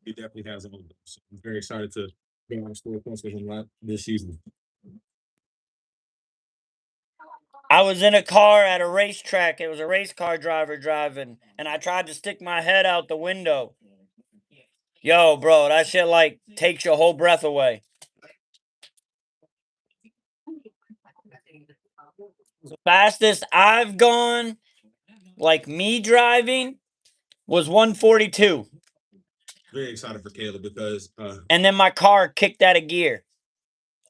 B: he definitely has them. So I'm very excited to be on score points with him this season.
A: I was in a car at a racetrack. It was a race car driver driving, and I tried to stick my head out the window. Yo, bro, that shit like takes your whole breath away. The fastest I've gone, like me driving, was 142.
B: Very excited for Caleb because
A: And then my car kicked out of gear.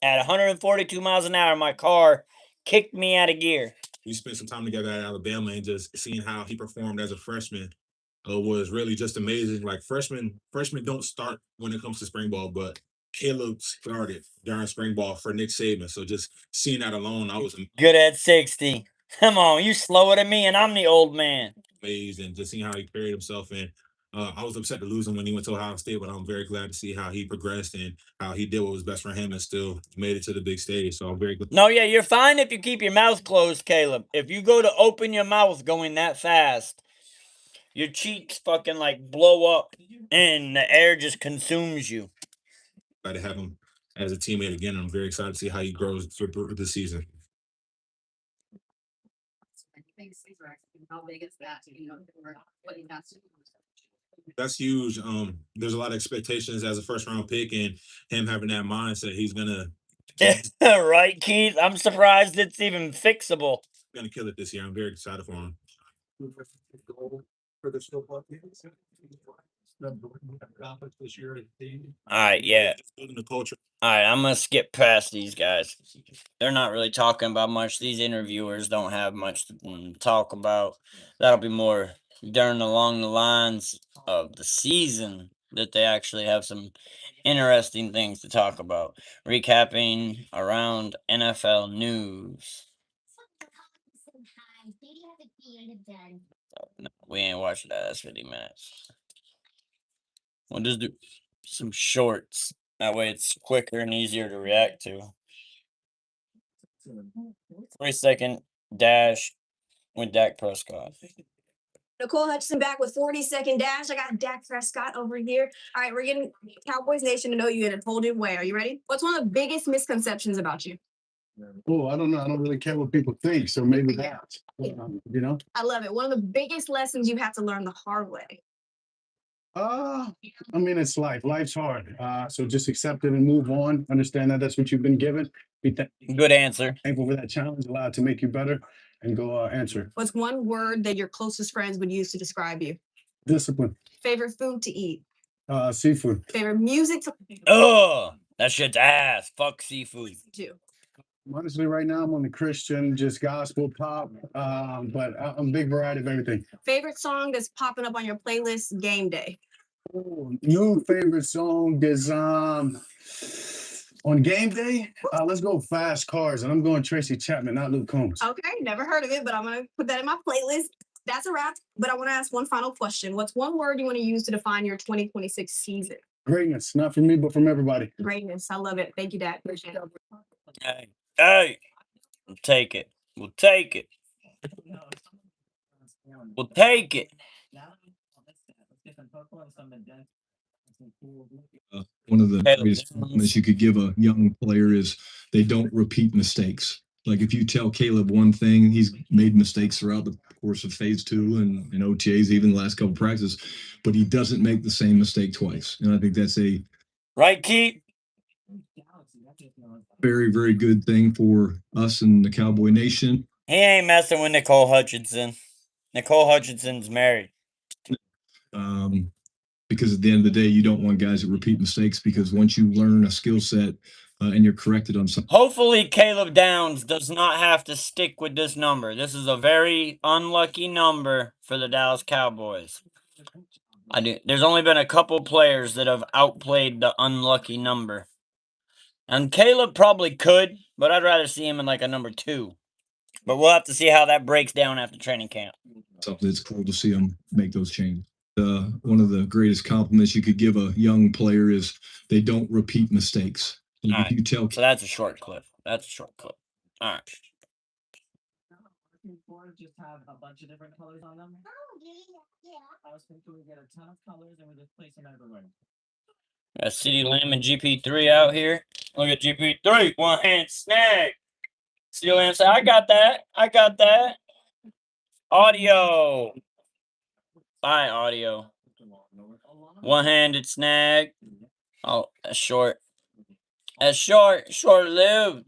A: At 142 miles an hour, my car kicked me out of gear.
B: we spent some time together at Alabama, and just seeing how he performed as a freshman was really just amazing. Like freshmen don't start when it comes to spring ball, but Caleb started during spring ball for Nick Saban. So just seeing that alone, I was
A: Good at 60. Come on, you slower than me, and I'm the old man.
B: amazed, and just seeing how he carried himself. And I was upset to lose him when he went to Ohio State, but I'm very glad to see how he progressed and how he did what was best for him and still made it to the big stage. So I'm very glad.
A: No, yeah, you're fine if you keep your mouth closed, Caleb. If you go to open your mouth going that fast, your cheeks fucking like blow up and the air just consumes you.
B: Glad to have him as a teammate again. I'm very excited to see how he grows through the season.
E: How big is that? What he has to do.
B: That's huge. There's a lot of expectations as a first round pick, and him having that mindset, he's gonna
A: Right, Keith? I'm surprised it's even fixable.
B: kill it this year. I'm very excited for him.
D: For the snowball teams.
A: All right, yeah.
B: Building the culture.
A: All right, I'm going to skip past these guys. They're not really talking about much. These interviewers don't have much to talk about. That'll be more during along the lines of the season that they actually have some interesting things to talk about. Recapping around NFL news. No, we ain't watching that. That's 50 minutes. We'll just do some shorts. That way it's quicker and easier to react to. 3-second dash with Dak Prescott.
H: Nicole Hutchinson back with 40-second dash. I got Dak Prescott over here. All right, we're getting Cowboys Nation to know you in a whole new way. Are you ready? What's one of the biggest misconceptions about you?
F: Oh, I don't know. I don't really care what people think, so maybe that. You know.
H: I love it. One of the biggest lessons you have to learn the hard way.
F: I mean, it's life. Life's hard. So just accept it and move on. Understand that that's what you've been given. Be
A: Good answer.
F: thankful for that challenge, allow it to make you better, and go answer.
H: What's one word that your closest friends would use to describe you?
F: Discipline.
H: Favorite food to eat?
F: Seafood.
H: Favorite music to
A: Oh, that shit's ass. Fuck seafood.
H: do?
F: Honestly, right now I'm on the Christian, just gospel pop. But I'm a big variety of everything.
H: Favorite song that's popping up on your playlist game day?
F: Oh, new favorite song is on game day. Let's go Fast Cars, and I'm going Tracy Chapman, not Luke Combs.
H: Okay, never heard of it, but I'm gonna put that in my playlist. That's a wrap. But I want to ask one final question. What's one word you want to use to define your 2026 season?
F: Greatness, not from me, but from everybody.
H: Greatness. I love it. Thank you, Dad. Appreciate it.
A: Hey, we'll take it. We'll take it. We'll take it.
I: One of the
A: Caleb
I: greatest
A: Jones.
I: compliments you could give a young player is they don't repeat mistakes. Like if you tell Caleb one thing, he's made mistakes throughout the course of phase 2 and OTAs, even the last couple practices, but he doesn't make the same mistake twice. And I think that's a
A: Right, Keith?
I: very, very good thing for us and the Cowboy Nation.
A: He ain't messing with Nicole Hutchinson. Nicole Hutchinson's married.
I: Because at the end of the day, you don't want guys that repeat mistakes, because once you learn a skill set and you're corrected on something.
A: Hopefully, Caleb Downs does not have to stick with this number. This is a very unlucky number for the Dallas Cowboys. There's only been a couple players that have outplayed the unlucky number. And Caleb probably could, but I'd rather see him in like a number 2. But we'll have to see how that breaks down after training camp.
I: Something that's cool to see him make those changes. One of the greatest compliments you could give a young player is they don't repeat mistakes. Like
A: All
I: if you tell
A: So that's a short clip. That's a short clip. All right.
J: Just have a bunch of different colors on them. I was thinking we get a ton of colors and we just place them everywhere.
A: Got CeeDee Lamb and GP3 out here. Look at GP3. One hand snag. Still answer. I got that. I got that. Audio. Bye, audio. One-handed snag. Oh, that's short. That's short. Short-lived.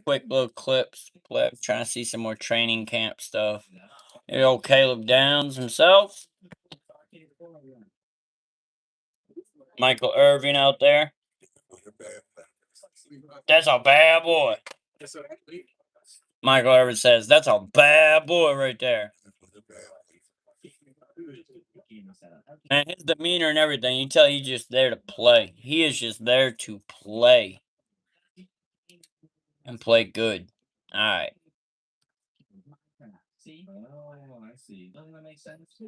A: Quick little clips. Trying to see some more training camp stuff. Here old Caleb Downs himself. Michael Irvin out there. That's a bad boy. Michael Irvin says, that's a bad boy right there. Man, his demeanor and everything, you tell he's just there to play. He is just there to play. And play good. All right.
J: Oh, I see. Doesn't that make sense?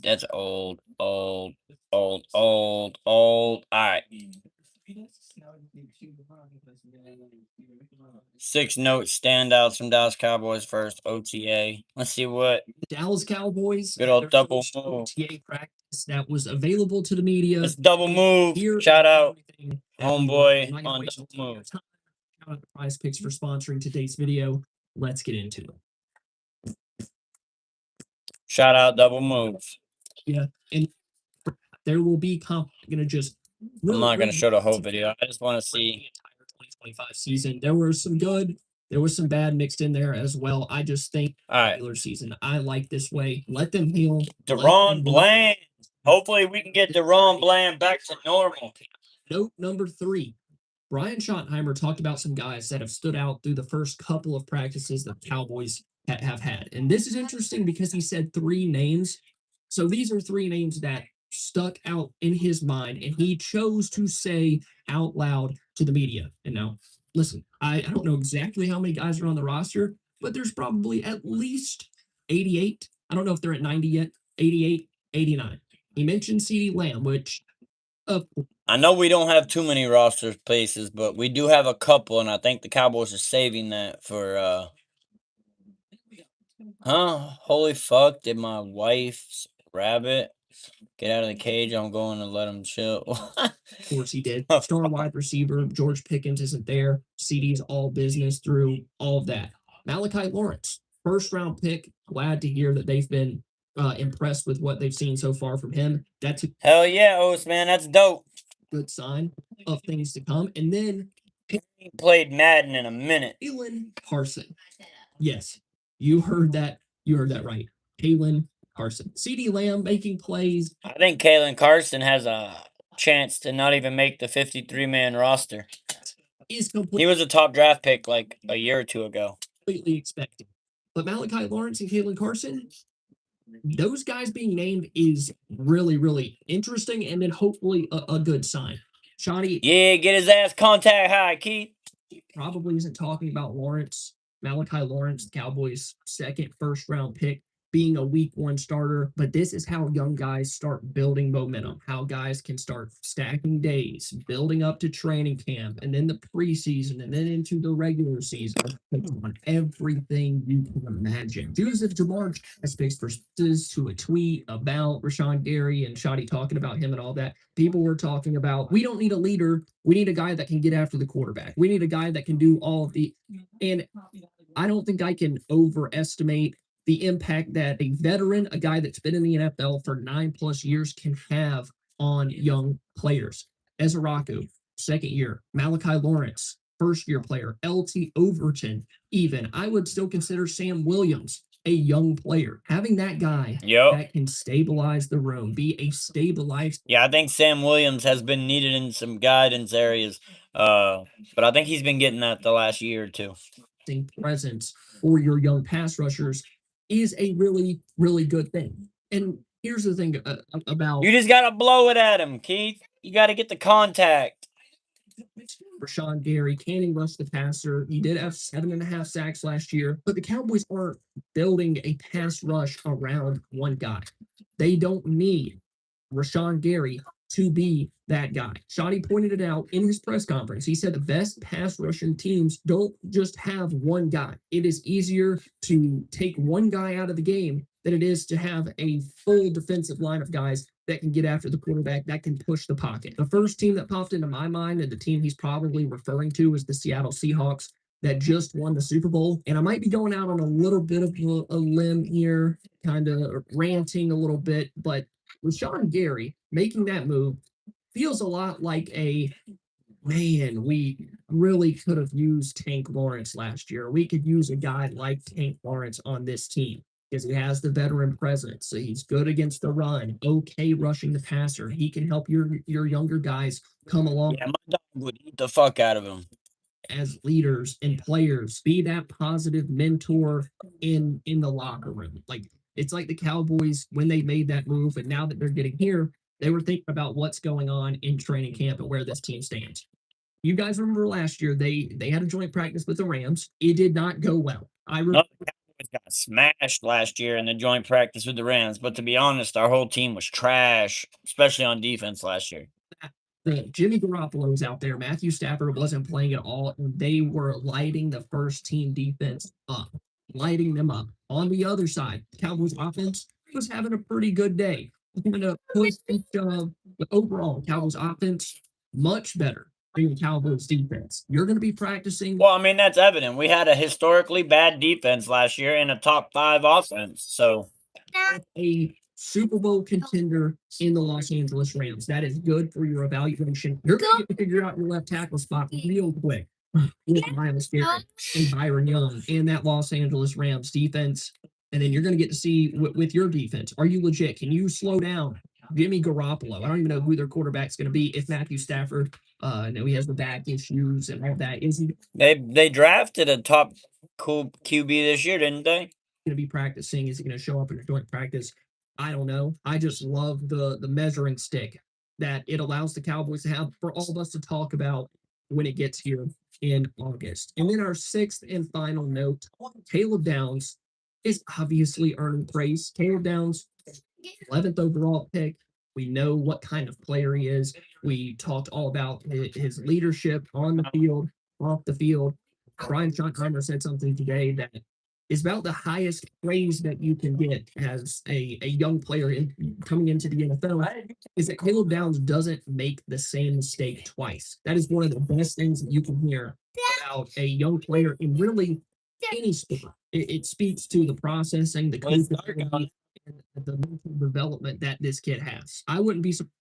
A: That's old. All right. 6 notes standouts from Dallas Cowboys first OTA. Let's see what
K: Dallas Cowboys.
A: good old
K: their
A: double
K: first
A: move.
K: OTA practice that was available to the media.
A: It's double move.
K: Here
A: Shout
K: is
A: out
K: everything that we want. I'm
A: homeboy
K: not gonna
A: on
K: waste
A: double
K: a ton of
A: move.
K: time. Shout out to Prize Picks for sponsoring today's video. Let's get into it.
A: Shout out double move.
K: Yeah, and there will be gonna just.
A: I'm not gonna show the whole video. I just want to see.
K: 2025 season. There were some good, there was some bad mixed in there as well. I just think
A: All right.
K: regular season, I like this way. Let them heal.
A: Deron Bland. Hopefully we can get Deron Bland back to normal.
K: Note number 3. Brian Schottenheimer talked about some guys that have stood out through the first couple of practices that the Cowboys have had. And this is interesting because he said 3 names. So these are 3 names that stuck out in his mind, and he chose to say out loud to the media. And now, listen, I don't know exactly how many guys are on the roster, but there's probably at least 88. I don't know if they're at 90 yet. 88, 89. He mentioned CeeDee Lamb, which
A: I know we don't have too many roster places, but we do have a couple, and I think the Cowboys are saving that for holy fuck, did my wife's rabbit get out of the cage? I'm going to let him chill.
K: Of course he did. Star wide receiver George Pickens isn't there. CD's all business through all of that. Malachi Lawrence, first round pick. Glad to hear that they've been impressed with what they've seen so far from him. That's
A: hell yeah, O's, man, that's dope.
K: Good sign of things to come. And then
A: He played Madden in a minute.
K: Kalen Carson. Yes, you heard that. You heard that right. Kalen Carson. CeeDee Lamb making plays.
A: I think Kalen Carson has a chance to not even make the 53-man roster. He was a top draft pick like a year or 2 ago.
K: Completely expected. But Malachi Lawrence and Kalen Carson, those guys being named is really, really interesting, and then hopefully a good sign. Shotty,
A: yeah, get his ass contact high, Keith.
K: Probably isn't talking about Lawrence. Malachi Lawrence, the Cowboys' second first-round pick, being a week 1 starter. But this is how young guys start building momentum, how guys can start stacking days, building up to training camp, and then the preseason, and then into the regular season. On everything you can imagine. Joseph Jamar has fixed verses to a tweet about Rashawn Gary and Shotty talking about him and all that. People were talking about, we don't need a leader. We need a guy that can get after the quarterback. We need a guy that can do all of the, and I don't think I can overestimate the impact that a veteran, a guy that's been in the NFL for 9+ years, can have on young players. Ezra Raku, second year. Malachi Lawrence, first year player. LT Overton, even. I would still consider Sam Williams a young player. Having that guy that can stabilize the room, be a stabilized.
A: Yeah, I think Sam Williams has been needed in some guidance areas, but I think he's been getting that the last year or 2.
K: Presence for your young pass rushers is a really, really good thing. And here's the thing about
A: you just gotta blow it at him, Keith. You gotta get the contact.
K: Rashawn Gary, can he rush the passer? He did have 7.5 sacks last year, but the Cowboys aren't building a pass rush around one guy. They don't need Rashawn Gary to be that guy. Shotty pointed it out in his press conference. He said the best pass rushing teams don't just have one guy. It is easier to take one guy out of the game than it is to have a full defensive line of guys that can get after the quarterback, that can push the pocket. The first team that popped into my mind, and the team he's probably referring to, is the Seattle Seahawks that just won the Super Bowl. And I might be going out on a little bit of a limb here, kind of ranting a little bit, but Rashawn Gary making that move feels a lot like a man, we really could have used Tank Lawrence last year. We could use a guy like Tank Lawrence on this team because he has the veteran presence. So he's good against the run, okay rushing the passer. He can help your younger guys come along.
A: Yeah, my dog would eat the fuck out of him.
K: As leaders and players, be that positive mentor in the locker room. Like it's like the Cowboys when they made that move, and now that they're getting here, they were thinking about what's going on in training camp and where this team stands. You guys remember last year they had a joint practice with the Rams. It did not go well.
A: No, the Cowboys got smashed last year in the joint practice with the Rams. But to be honest, our whole team was trash, especially on defense last year.
K: Jimmy Garoppolo was out there. Matthew Stafford wasn't playing at all, and they were lighting the first team defense up, lighting them up. On the other side, Cowboys offense was having a pretty good day. But overall, Cowboys offense much better than the Cowboys defense. You're going to be practicing.
A: Well, I mean, that's evident. We had a historically bad defense last year and a top 5 offense. So
K: a Super Bowl contender in the Los Angeles Rams. That is good for your evaluation. You're going to get to figure out your left tackle spot real quick with Miles Garrett and Byron Young and that Los Angeles Rams defense. And then you're going to get to see with your defense, are you legit? Can you slow down Jimmy Garoppolo? I don't even know who their quarterback's going to be if Matthew Stafford, know he has the back issues and all that. Is he
A: they drafted a top cool QB this year, didn't they?
K: going to be practicing? Is he going to show up in a joint practice? I don't know. I just love the measuring stick that it allows the Cowboys to have for all of us to talk about when it gets here in August. And then our sixth and final note, Caleb Downs is obviously earning praise. Caleb Downs, 11th overall pick. We know what kind of player he is. We talked all about his leadership on the field, off the field. Brian Schottenheimer said something today that is about the highest praise that you can get as a young player coming into the NFL, is that Caleb Downs doesn't make the same mistake twice. That is one of the best things that you can hear about a young player in really any sport. It speaks to the processing, the coachability, and the mental development that this kid has. I wouldn't be surprised.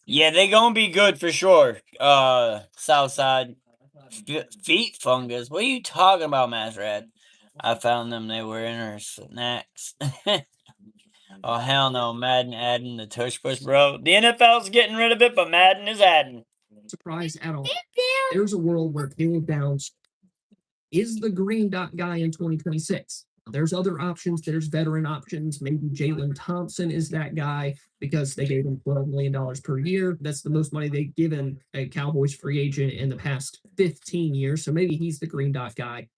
A: Yeah, they gonna be good for sure. Southside feet fungus. What are you talking about, Masrad? I found them. They were in her snacks. Oh hell no, Madden adding the tush push, bro. The NFL's getting rid of it, but Madden is adding.
K: Surprised at all. There's a world where Caleb Downs is the green dot guy in 2026. There's other options. There's veteran options. Maybe Jalen Thompson is that guy because they gave him $12 million per year. That's the most money they've given a Cowboys free agent in the past 15 years. So maybe he's the green dot guy.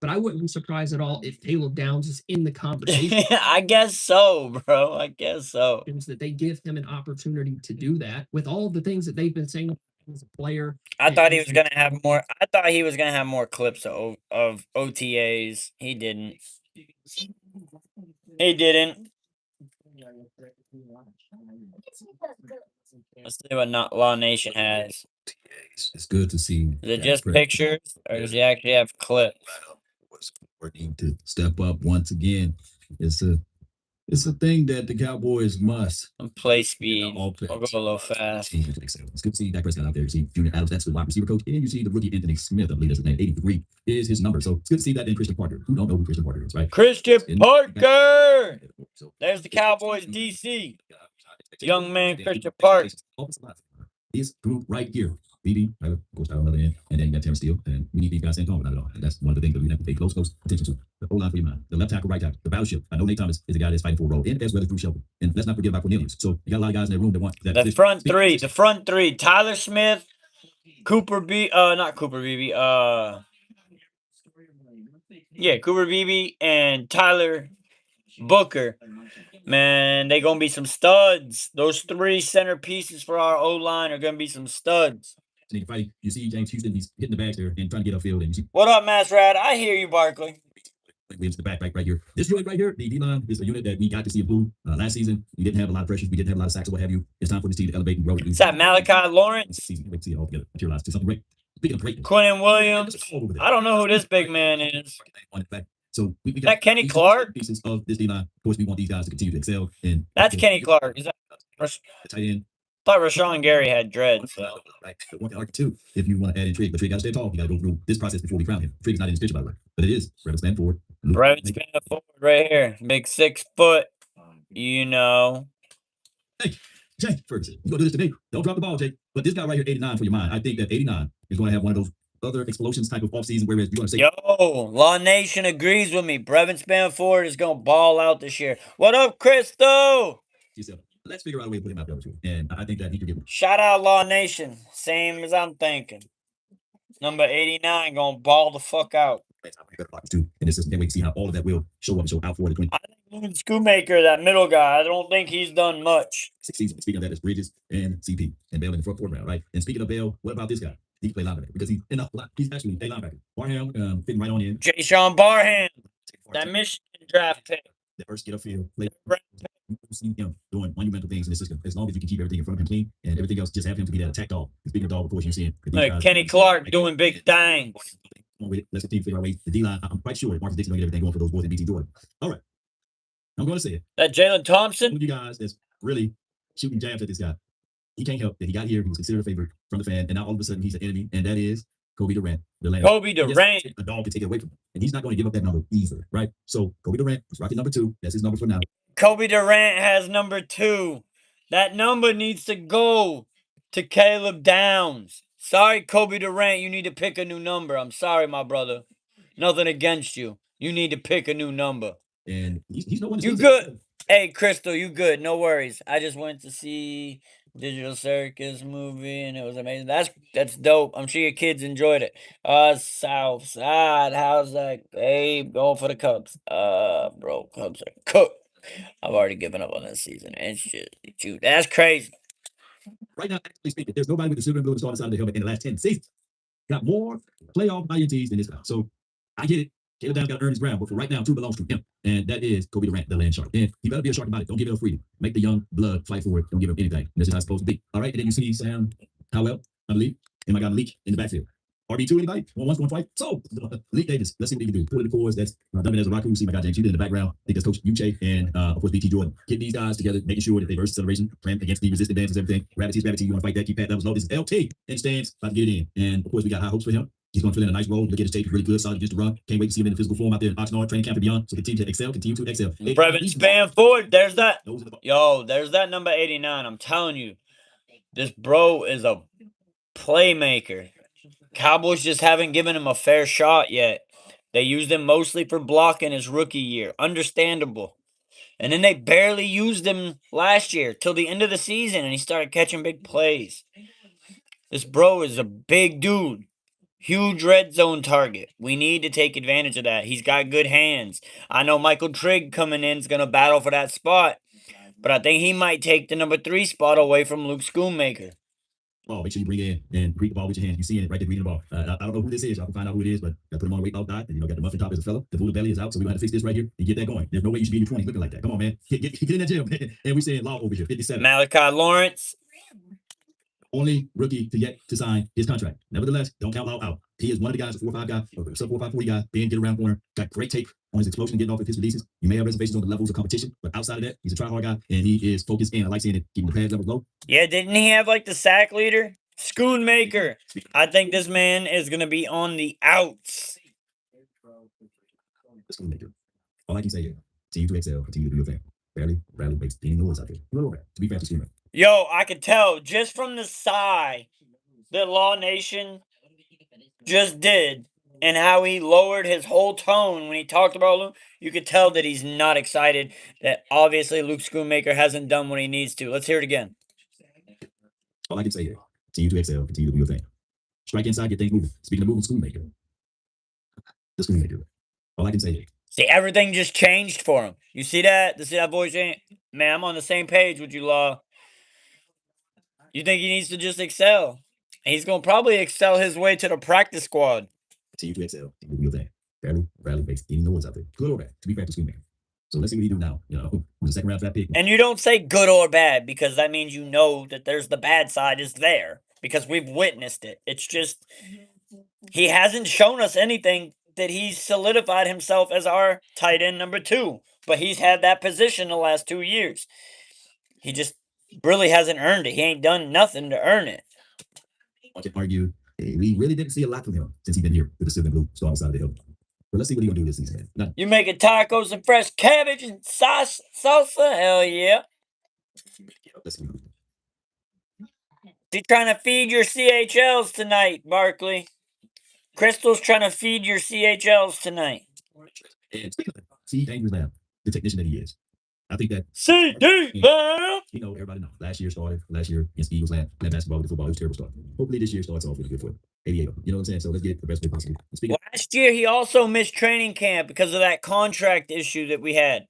K: But I wouldn't be surprised at all if Caleb Downs is in the conversation.
A: I guess so, bro. I guess so.
K: That they give him an opportunity to do that with all the things that they've been saying as a player.
A: I thought he was gonna have more. I thought he was gonna have more clips of OTAs. He didn't. He didn't. Let's see what not Law Nation has.
L: It's good to see.
A: Is it just pictures, or does he actually have clips?
L: Working to step up once again. It's a thing that the Cowboys must.
A: Play speed. I'll go a little fast.
L: It's good to see Dak Prescott out there. You see Junior Adams, that's the wide receiver coach, and you see the rookie Anthony Smith. I believe that's his name. 83 is his number. So it's good to see that in Christian Parker. Who don't know who Christian Parker is, right?
A: Christian Parker. There's the Cowboys DC. Young man Christian Parker.
L: This group right here. BB, of course, on the other end, and then you got Terrence Steele, and we need these guys staying calm about it all. And that's one of the things that we have to pay close attention to. The whole line for your mind. The left tackle, right tackle, the battleship. I know Nate Thomas is the guy that's fighting for a role, and as well as Drew Shelby. And let's not forget about Cornelius. So you got a lot of guys in that room that want that.
A: The front three. Tyler Smith, Cooper Beebe, Cooper Beebe and Tyler Booker. Man, they gonna be some studs. Those 3 center pieces for our O-line are gonna be some studs.
L: You see James Houston, he's hitting the bags there and trying to get upfield. And you see,
A: what up, Masrad? I hear you, Barkley.
L: Williams the back right here. This unit right here, the D line is a unit that we got to see improve. Last season, we didn't have a lot of pressures, we didn't have a lot of sacks or what have you. It's time for this team to elevate and grow.
A: Is that Malachi Lawrence?
L: Season, wait to see it all together materialize to something great. Speaking of greatness,
A: Quentin Williams. I don't know who this big man is.
L: So we got
A: that Kenny Clark?
L: Pieces of this D line. Of course, we want these guys to continue to excel. And
A: that's Kenny Clark. Is that
L: the tight end?
A: I thought Rashawn Gary had dreads. So.
L: Right. But one can argue too, if you want to add in Trigg, but Trigg got to stay tall. You got to go through this process before we crown him. Trigg's not in his picture, by the way, but it is. Rebel stand forward.
A: Rebel stand forward right here. Big 6 foot. You know.
L: Hey, Jake Ferguson, you gonna do this to me? Don't drop the ball, Jake. But this guy right here, 89 for your mind. I think that 89 is going to have one of those other explosions type of offseason, whereas you're going to say,
A: yo, Law Nation agrees with me. Brevin Spanford is going to ball out this year. What up, Christo?
L: Yourself. Let's figure out a way to put him out there. And I think that he could get.
A: Shout out Law Nation. Same as I'm thinking. Number 89 going to ball the fuck out.
L: Too. And this is can't wait to see how all of that will show up and show out for the 20.
A: I think Schoonmaker, that middle guy, I don't think he's done much.
L: 6 seasons. Speaking of that, it's Bridges and CP and Bell in the fourth round, right? And speaking of Bell, what about this guy? He can play linebacker because he's enough. He's actually a linebacker. Barham fitting right on in.
A: Jay Sean Barham, that Michigan draft pick.
L: The first get upfield. You see him doing monumental things in the system. As long as you can keep everything in front of him clean and everything else, just have him to be that attack dog. Speaking of dog, of course, you're seeing
A: like Kenny Clark doing big things.
L: With it. Let's continue to figure out ways. The D line, I'm quite sure Marcus Dixon will get everything going for those boys in BT Jordan. All right. I'm going to say it.
A: That Jalen Thompson?
L: One of you guys that's really shooting jabs at this guy. He can't help that he got here. He was considered a favorite from the fan. And now all of a sudden he's an enemy. And that is Kobe Durant.
A: Kobe Durant.
L: A dog can take it away from him. And he's not going to give up that number either. Right? So Kobe Durant is rocking number 2. That's his number for now.
A: Kobe Durant has number 2. That number needs to go to Caleb Downs. Sorry, Kobe Durant, you need to pick a new number. I'm sorry, my brother. Nothing against you. You need to pick a new number.
L: And he's no one.
A: You good? Hey, Crystal, you good? No worries. I just went to see Digital Circus movie, and it was amazing. That's dope. I'm sure your kids enjoyed it. South Side, how's that? Hey, going for the Cubs. Bro, Cubs are cooked. I've already given up on this season. It's just, dude, that's crazy.
L: Right now, actually speaking, there's nobody with the silver and blue installed inside of the helmet in the last 10 seasons. Got more playoff INTs than this guy. So I get it. Caleb Downs got to earn his ground, but for right now, 2 belongs to him. And that is Kobe Durant, the land shark. And you better be a shark about it. Don't give it up freedom. Make the young blood fight for it. Don't give him anything. That's just how it's supposed to be. All right. And then you see Sam Howell, I believe. And I got a leak in the backfield. RB2, anybody? One once, one twice. So, Leak Davis, let's see what he can do. Put in the cores. That's Dumbin as a Raku. See my guy James Houston in the background. I think that's Coach Uche and, of course, BT Jordan. Get these guys together, making sure that they verse celebration, plan against the resistant dances, everything. Gravity, you want to fight that, keep that levels low. This is LT and stands, about to get it in. And, of course, we got high hopes for him. He's going to fill in a nice role. Look at his tape. He's really good, solid against the run. Can't wait to see him in the physical form out there in Oxnard, training camp and beyond. So continue to excel,
A: Brevin Spanford, there's that. Yo, there's that number 89. I'm telling you, this bro is a playmaker. Cowboys just haven't given him a fair shot yet. They used him mostly for blocking his rookie year. Understandable. And then they barely used him last year till the end of the season, and he started catching big plays. This bro is a big dude. Huge red zone target. We need to take advantage of that. He's got good hands. I know Michael Trigg coming in is going to battle for that spot, but I think he might take the number 3 spot away from Luke Schoonmaker.
L: Ball, make sure you bring it in and greet the ball with your hands. You see it right there, reading the ball. I don't know who this is. Y'all can find out who it is, but I put him on a weight loss diet. And, got the muffin top as a fellow. The Buddha belly is out, so we're going to fix this right here and get that going. There's no way you should be in your 20s looking like that. Come on, man. Get in that gym. And we saying law over here, 57.
A: Malachi Lawrence.
L: Only rookie to yet to sign his contract. Nevertheless, don't count Law out. He is one of the guys, a 4-5 guy, sub 4-5 40 guy, being get around corner, got great tape on his explosion, getting off of his releases. You may have reservations on the levels of competition, but outside of that, he's a try-hard guy, and he is focused in. I like seeing it, keeping the pad levels low.
A: Yeah, didn't he have like the sack leader? Schoonmaker. I think this man is going to be on the outs.
L: Schoonmaker. All I can say is, continue to excel, continue to do your thing. Rarely makes any noise out there. To be fair to Schoonmaker.
A: Yo, I could tell just from the sigh that Law Nation just did and how he lowered his whole tone when he talked about Luke, you could tell that he's not excited, that obviously Luke Schoonmaker hasn't done what he needs to. Let's hear it again.
L: All I can say is, continue to excel, continue to do your thing. Strike inside, get things moving. Speaking of moving, Schoonmaker. The Schoonmaker. All I can say is,
A: see, everything just changed for him. You see that? See that voice? Man, I'm on the same page with you, Law. You think he needs to just excel? He's going to probably excel his way to the practice squad.
L: Continue to excel. Continue to do your thing. rarely face any noise out there. Good or bad, to be fair to man. So let's see what he do now. You know, with the second round draft pick.
A: And you don't say good or bad because that means you know that there's the bad side is there because we've witnessed it. It's just he hasn't shown us anything that he's solidified himself as our tight end number 2, but he's had that position the last 2 years. He just really hasn't earned it. He ain't done nothing to earn it.
L: I can argue we really didn't see a lot from him since he's been here with the silver and blue strong side of the hill. But let's see what he's gonna do this season. Man.
A: You making tacos and fresh cabbage and salsa? Hell yeah.
L: Let's see.
A: She's trying to feed your CHLs tonight, Barkley. Crystal's trying to feed your CHLs tonight.
L: And speaking of that, C. Dangerous Lamb, the technician that he is. I think that
A: CD, man.
L: You know, everybody knows. Last year against Eagles Land, playing basketball with the football. It was a terrible start. Hopefully this year starts off with a good foot. 88. You know what I'm saying? So let's get the best way possible.
A: Last year he also missed training camp because of that contract issue that we had.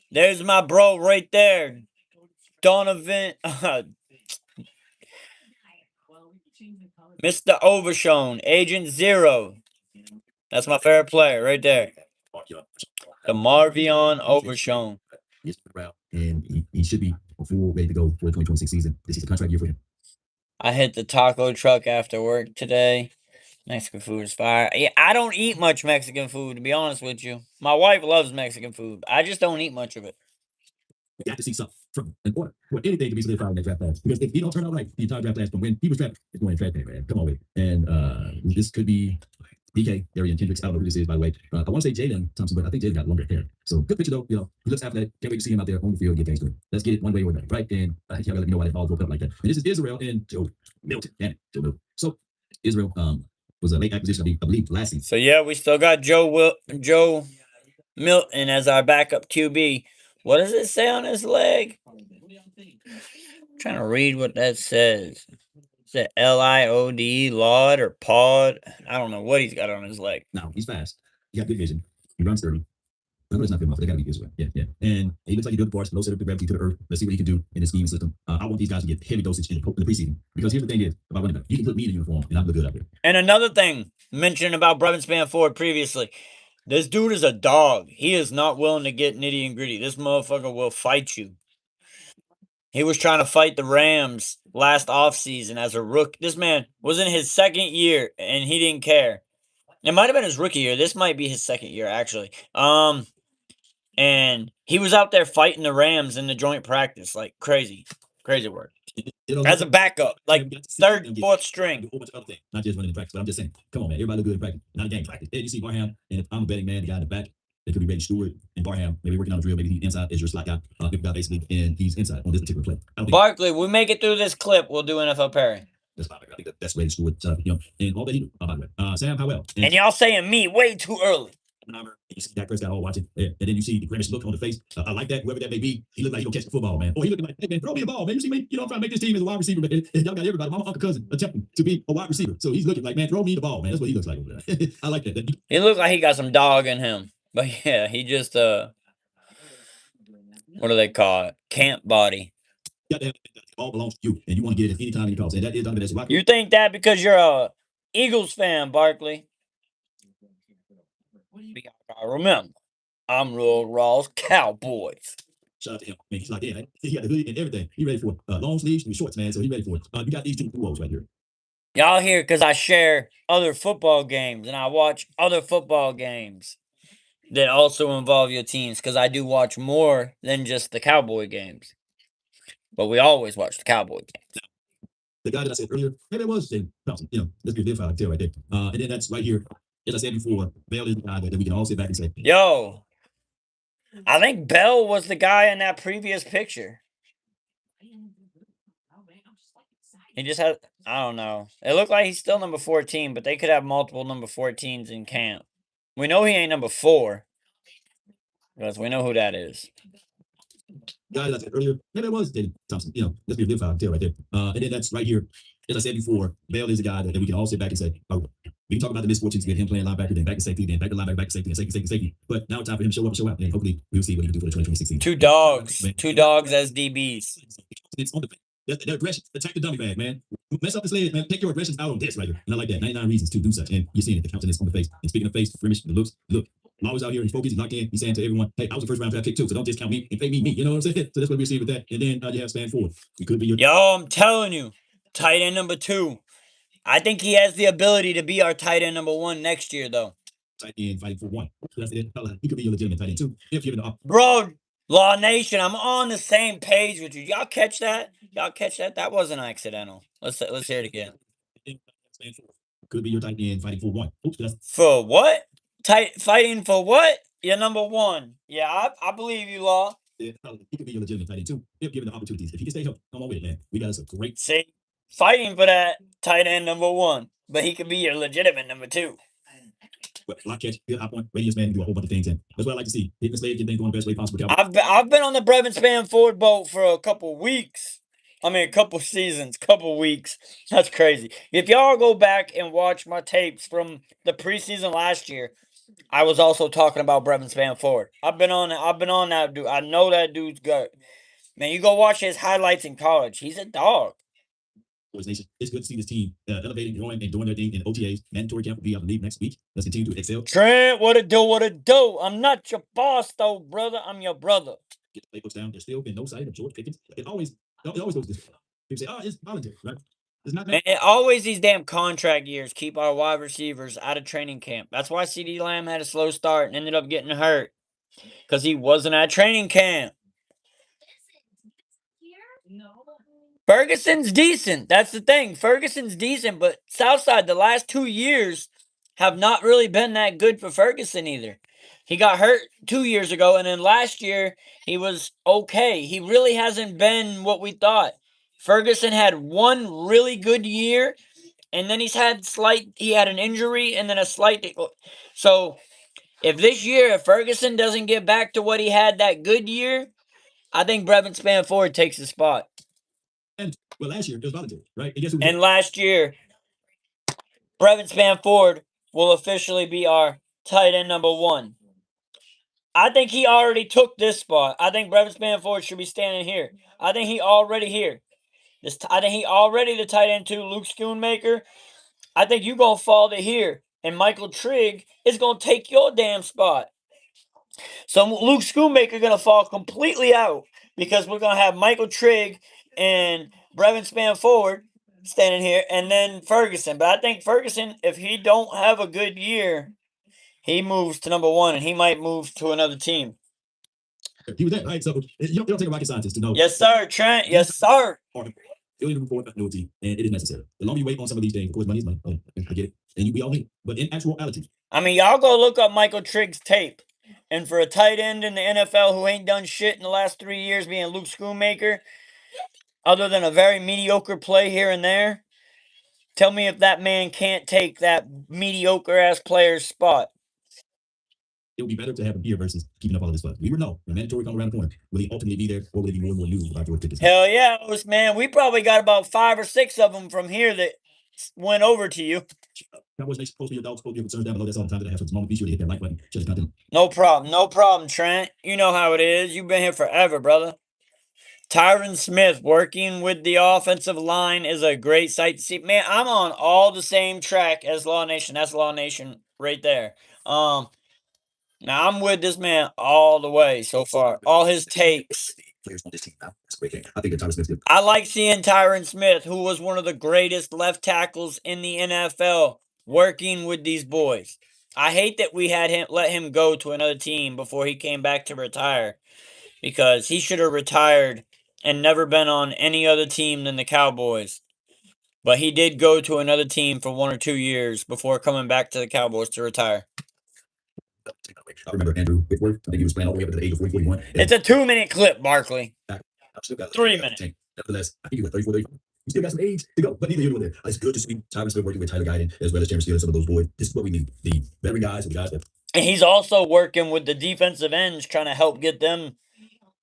A: There's my bro right there. Donovan Mr. Overshown, Agent Zero. That's my favorite player right there. The Marvion Overshown.
L: And he should be full ready to go for the 2026 season. This is a contract year for him.
A: I hit the taco truck after work today. Mexican food is fire. Yeah, I don't eat much Mexican food, to be honest with you. My wife loves Mexican food. I just don't eat much of it.
L: We got to see something from an order for anything to be solidified in that draft class. Because if he don't turn out right, the entire draft class from when he was drafted, it's going to draft day, man. Come on with it. And this could be DK, Darian Kendricks. I don't know who this is, by the way. I want to say Jalen Thompson, but I think Jalen got longer hair. So good picture, though. You know, he looks athletic. Can't wait to see him out there on the field and get things going. Let's get it one way or another, right? And I think y'all let me know why that ball broke up like that. And this is Israel and Joe Milton. Damn it, Joe Milton. So Israel was a late acquisition, I believe, last season.
A: So yeah, we still got Joe Milton as our backup QB. What does it say on his leg? I'm trying to read what that says. Is it LIOD, Laud, or Pod? I don't know what he's got on his leg.
L: Now, he's fast. He got good vision. He runs 30. I know it's not good enough. They got to be Israel. Yeah. And he looks like he good parts, low center gravity to the earth. Let's see what he can do in his scheme and system. I want these guys to get heavy dosage in the preseason. Because here's the thing is, about running back, you can put me in a uniform and I look good out there.
A: And another thing mentioned about Brevin Spanford previously. This dude is a dog. He is not willing to get nitty and gritty. This motherfucker will fight you. He was trying to fight the Rams last offseason as a rook. This man was in his second year, and he didn't care. It might have been his rookie year. This might be his second year, actually. And he was out there fighting the Rams in the joint practice. Like, crazy. Crazy work. As a backup, like third, fourth string.
L: Not just running in practice, but I'm just saying, come on, man. Everybody look good in practice. Not a game practice. And you see Barham, and if I'm a betting man, the guy in the back, they could be Reggie Stewart and Barham, maybe working on the drill, maybe he's inside as your slot guy, basically, and he's inside on this particular play.
A: Barkley, we make it through this clip, we'll do NFL pairing.
L: That's fine. I think that's Reggie Stewart, and all that he do. By the way, Sam Howell.
A: And y'all saying me way too early.
L: You see Dak Prescott all watching, and then you see the grimace look on the face. I like that, whoever that may be. He looked like he gonna catch the football, man. Or he looking like, hey man, throw me a ball, man. You see me? I'm trying to make this team as a wide receiver, man. And y'all got everybody, my uncle, cousin, attempting to be a wide receiver. So he's looking like, man, throw me the ball, man. That's what he looks like over there. I like that.
A: He looked like he got some dog in him, but yeah, he just what do they call it? Camp body.
L: You got to have it all belongs to you, and you want to get it anytime you call. And that is Donovan. That's right.
A: You think that because you're a Eagles fan, Barkley? We gotta remember. I'm Real Raw's Cowboys.
L: Shout out to him. Man, he's like, yeah, he got the hoodie and everything. He ready for it. Long sleeves and shorts, man. So he ready for it. You got these two duos right here.
A: Y'all here because I share other football games and I watch other football games that also involve your teams because I do watch more than just the Cowboy games. But we always watch the Cowboy games.
L: The guy that I said earlier, maybe it was Jalen Thompson. Let's get a bit of right there. And then that's right here. As I said before, Bell is the guy that we can all sit back and say,
A: yo, I think Bell was the guy in that previous picture. He just had, I don't know. It looked like he's still number 14, but they could have multiple number 14s in camp. We know he ain't number 4. Because we know who that is.
L: Guy that I said earlier, maybe it was Jalen Thompson. Let's be a bit of right there. And then that's right here. As I said before, Bell is the guy that we can all sit back and say, oh, we can talk about the misfortunes with him playing linebacker, then back to safety, then back to linebacker, back to safety, and safety. But now it's time for him to show up and show out. And hopefully we'll see what he can do for the 2026 season.
A: Two dogs as DBs.
L: It's on the That's the aggression. Attack the dummy bag, man. Mess up the sledge, man. Take your aggressions out on this right here. And I like that. 99 reasons to do such. And you're seeing it, the countenance on the face. And speaking of face, Flemish, the looks, look. Lawler's out here, he's focused, he's locked in. He's saying to everyone, hey, I was a first round draft pick too, so don't discount me and pay me. You know what I'm saying? So that's what we're seeing with that. And then you have stand forward. He could be your
A: Yo, I'm telling you, tight end number 2. I think he has the ability to be our tight end number 1 next year, though.
L: tight end fighting for 1. So that's it. He could be a legitimate tight end too. If given the opportunity.
A: Bro, Law Nation, I'm on the same page with you. Y'all catch that? Y'all catch that? That wasn't accidental. Let's hear it again.
L: Could be your tight end fighting for 1. Oops, that's
A: For what? Fighting for what? You're number 1. Yeah, I believe you, Law.
L: he could be your legitimate tight end too. If given the opportunities. If he can stay healthy, come on with it, man. We got us a great
A: See, fighting for that tight end number 1, but he could be your legitimate number 2.
L: block catch, good high point, radius man, do a whole bunch of things. And that's what I like to see. Hitting the sled, get things going the best way possible.
A: I've been on the Brevin Span Ford boat for a couple weeks. I mean, a couple seasons, couple weeks. That's crazy. If y'all go back and watch my tapes from the preseason last year, I was also talking about Brevin Span Ford. I've been on that dude. I know that dude's good. Man, you go watch his highlights in college. He's a dog.
L: Nation. It's good to see this team elevating, growing, and doing their thing in OTAs. Mandatory camp will be, I believe, next week. Let's continue to excel.
A: Trent, what it do, what it do? I'm not your boss, though, brother. I'm your brother.
L: Get the playbooks down. There's still been no sight of George Pickens. It always goes this way. People say, oh, it's voluntary, right? It's not.
A: And always these damn contract years keep our wide receivers out of training camp. That's why CD Lamb had a slow start and ended up getting hurt. Because he wasn't at training camp. Ferguson's decent. That's the thing. Ferguson's decent, but Southside, the last 2 years have not really been that good for Ferguson either. He got hurt 2 years ago, and then last year he was okay. He really hasn't been what we thought. Ferguson had one really good year, and then he had an injury and then a slight. So if this year, if Ferguson doesn't get back to what he had that good year, I think Brevin Span Ford takes the spot.
L: And well, last year it was voluntary, right? And guess who?
A: And last year, Brevin Span Ford will officially be our tight end number 1. I think he already took this spot. I think Brevin Span Ford should be standing here. I think he already here. I think he already the tight end 2, Luke Schoonmaker. I think you gonna fall to here, and Michael Trigg is gonna take your damn spot. So Luke Schoonmaker gonna fall completely out because we're gonna have Michael Trigg and Brevin Span Ford standing here, and then Ferguson. But I think Ferguson, if he don't have a good year, he moves to number 1, and he might move to another team.
L: He was that, right? So you don't take a rocket scientist to know.
A: Yes, sir, Trent. Yes, sir.
L: Billion before continuity, and it is necessary. The longer you wait on some of these things, of course, money is money. I get it, and we all need. But in actuality,
A: I mean, y'all go look up Michael Trigg's tape. And for a tight end in the NFL who ain't done shit in the last 3 years, being Luke Schoonmaker, other than a very mediocre play here and there, tell me if that man can't take that mediocre-ass player's spot.
L: it would be better to have him here versus keeping up all of this stuff. We would know when mandatory come around the corner. Will he ultimately be there, or will it be more and more news about George Pickens?
A: Hell yeah, man. We probably got about 5 or 6 of them from here that went over to you.
L: Cowboys Nation, post me your doubts, post me your concerns down below. That's all the time that I have for this moment. Be sure to hit that like button, share the content.
A: No problem, Trent. You know how it is. You've been here forever, brother. Tyron Smith working with the offensive line is a great sight to see. Man, I'm on all the same track as Law Nation. That's Law Nation right there. Now I'm with this man all the way so far. All his takes. I like seeing Tyron Smith, who was one of the greatest left tackles in the NFL, working with these boys. I hate that we had let him go to another team before he came back to retire, because he should have retired and never been on any other team than the Cowboys. But he did go to another team for 1 or 2 years before coming back to the Cowboys to retire.
L: I remember Andrew Whitworth. I think he was playing all the way up to the age of 40, 41.
A: It's a 2-minute clip, Barkley.
L: I've still got
A: 3 minutes.
L: Nevertheless, I think he was 34, 35. You still got some age to go, but neither here nor there. It's good to see Tyron Smith working with Tyler Guyton as well as Terrence Steele and some of those boys. This is what we need. The veteran guys and the guys that.
A: And he's also working with the defensive ends, trying to help get them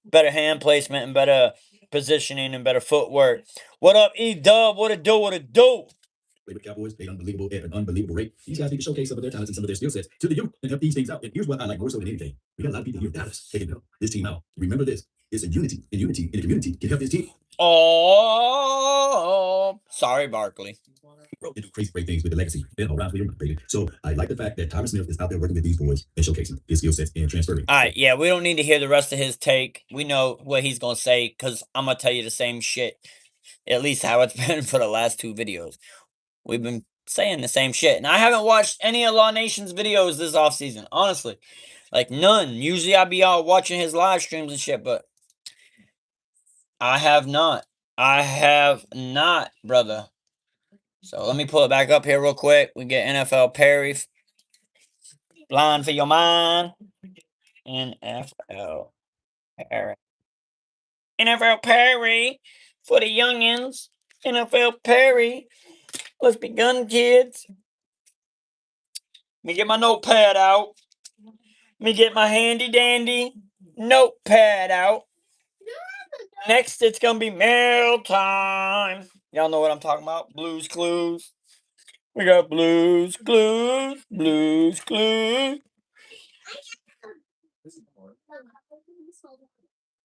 A: better hand placement and better positioning and better footwork. What up, E-Dub? What it do? What it do?
L: Play with Cowboys, they unbelievable at an unbelievable rate. These guys need to showcase some of their talents and some of their skill sets to the youth and help these things out. And here's what I like more so than anything. We got a lot of people here in Dallas taking this team out. Remember this. It's a unity, and unity in the community can help this team.
A: Oh, sorry, Barkley.
L: Bro, they do crazy great things with the legacy. Been around for your baby. So I like the fact that Tyron Smith is out there working with these boys and showcasing his skill sets and transferring.
A: All right, yeah, we don't need to hear the rest of his take. We know what he's gonna say because I'm gonna tell you the same shit. At least how it's been for the last 2 videos. We've been saying the same shit, and I haven't watched any of Law Nation's videos this offseason, honestly. Like none. Usually I'd be out watching his live streams and shit, but I have not. I have not, brother. So let me pull it back up here real quick. We get NFL Perry. Line for your mind. NFL Perry. NFL Perry for the youngins. NFL Perry. Let's be gun kids. Let me get my notepad out. Let me get my handy dandy notepad out. Next, it's gonna be mail time. Y'all know what I'm talking about. Blues Clues. We got Blues Clues. Blues Clues.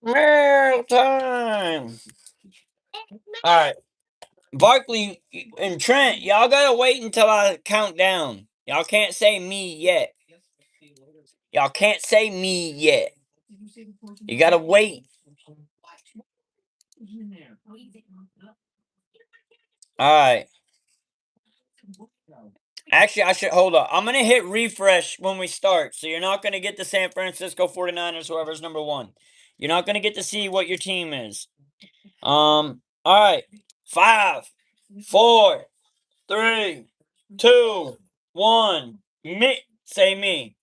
A: Mail time. All right. Barkley and Trent, y'all gotta wait until I count down. Y'all can't say me yet. Y'all can't say me yet. You gotta wait. All right. Actually, I should hold up. I'm gonna hit refresh when we start, so you're not gonna get the San Francisco 49ers, whoever's number 1. You're not gonna get to see what your team is. All right. 5, 4, 3, 2, 1. Me. Say me.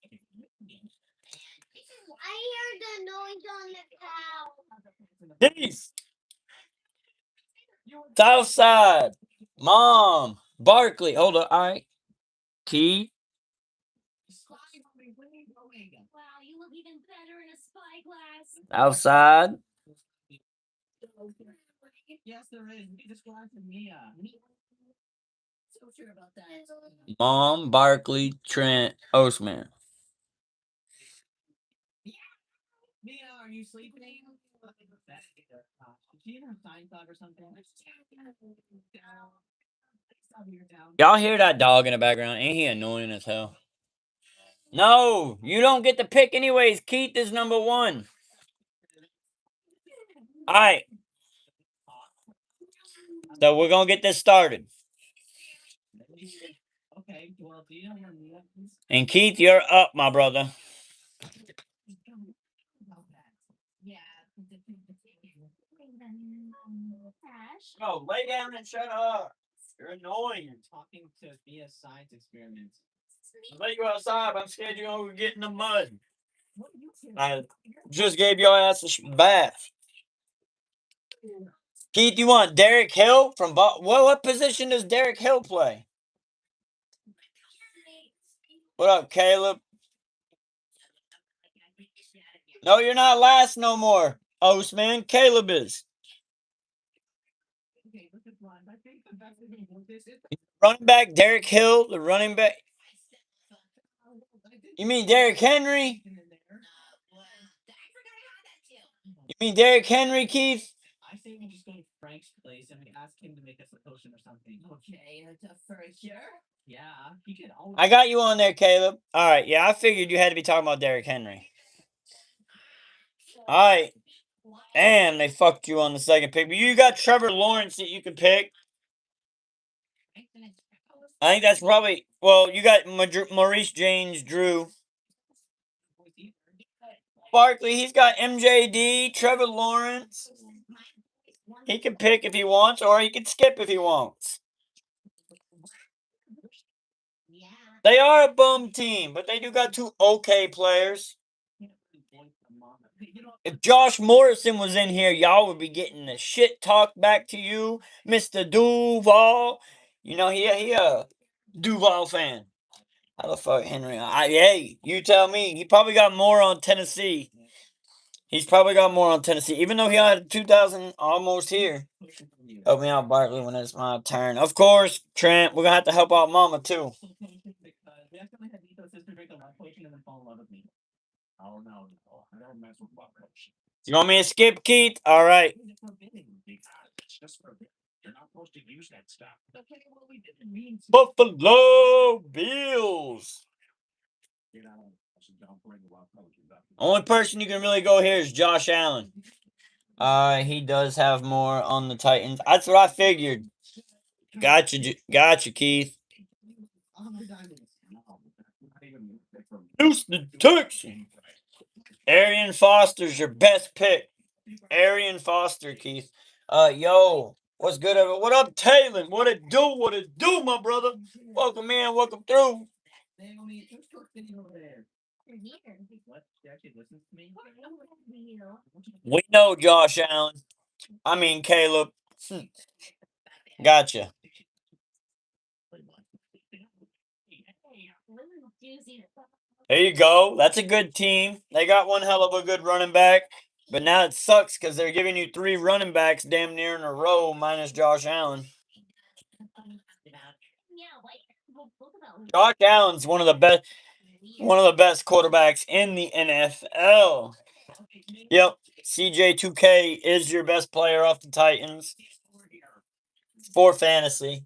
M: I heard the noise on the cow.
A: Peace. Southside. Mom. Barkley. Hold up. All right. Key.
M: Wow, you look even better in a spy glass.
A: Outside.
J: Yes, there is. We just got to Mia.
M: So sure about that.
A: Mom. Barkley. Trent. Osman.
J: Mia, are you sleeping? Do you have time thought or something?
A: Y'all hear that dog in the background? Ain't he annoying as hell? No, you don't get to pick anyways. Keith is number 1. All right. So we're going to get this started.
J: Okay, well, do you know where Mia is?
A: And Keith, you're up, my brother.
M: Yeah.
A: No, lay down and shut up. You're annoying.
J: Talking to Mia's science experiments.
A: I'll let you outside, but I'm scared you're going to get in the mud. I just gave your ass a bath. Keith, you want Derek Hill from what position does Derek Hill play? What up, Caleb? No, you're not last no more, Osman. Caleb is. Running back, Derek Hill, the running back. You mean Derrick Henry? You mean Derrick Henry, Keith?
J: I say we just go to Frank's place and we ask him to make us a potion or something.
M: Okay, for a cure?
J: Yeah, he could always.
A: I got you on there, Caleb. All right, yeah, I figured you had to be talking about Derrick Henry. All right. And they fucked you on the second pick. But you got Trevor Lawrence that you can pick. I think that's probably... Well, you got Maurice Jones-Drew. Barkley, he's got MJD, Trevor Lawrence. He can pick if he wants, or he can skip if he wants. They are a bum team, but they do got 2 okay players. If Josh Morrison was in here, y'all would be getting the shit talked back to you, Mr. Duval. You know, he a Duval fan. How the fuck, Henry? Hey, you tell me. He probably got more on Tennessee. He's probably got more on Tennessee, even though he had 2,000 almost here. Help me out, Barkley, when it's my turn. Of course, Trent, we're going to have to help out Mama, too.
J: Oh no, I don't mess with
A: You want me to skip, Keith? All right. Buffalo Bills. Only person you can really go here is Josh Allen. He does have more on the Titans. That's what I figured. Gotcha, Keith. Houston Texans. Arian Foster's your best pick. Arian Foster, Keith. Yo, what's good? What up, Taylor? What it do? What it do, my brother? Welcome in. Welcome through. We know Josh Allen. I mean Caleb. Gotcha. There you go. That's a good team. They got one hell of a good running back. But now it sucks because they're giving you 3 running backs damn near in a row minus Josh Allen. Josh Allen's one of the best quarterbacks in the NFL. Yep. CJ2K is your best player off the Titans for fantasy.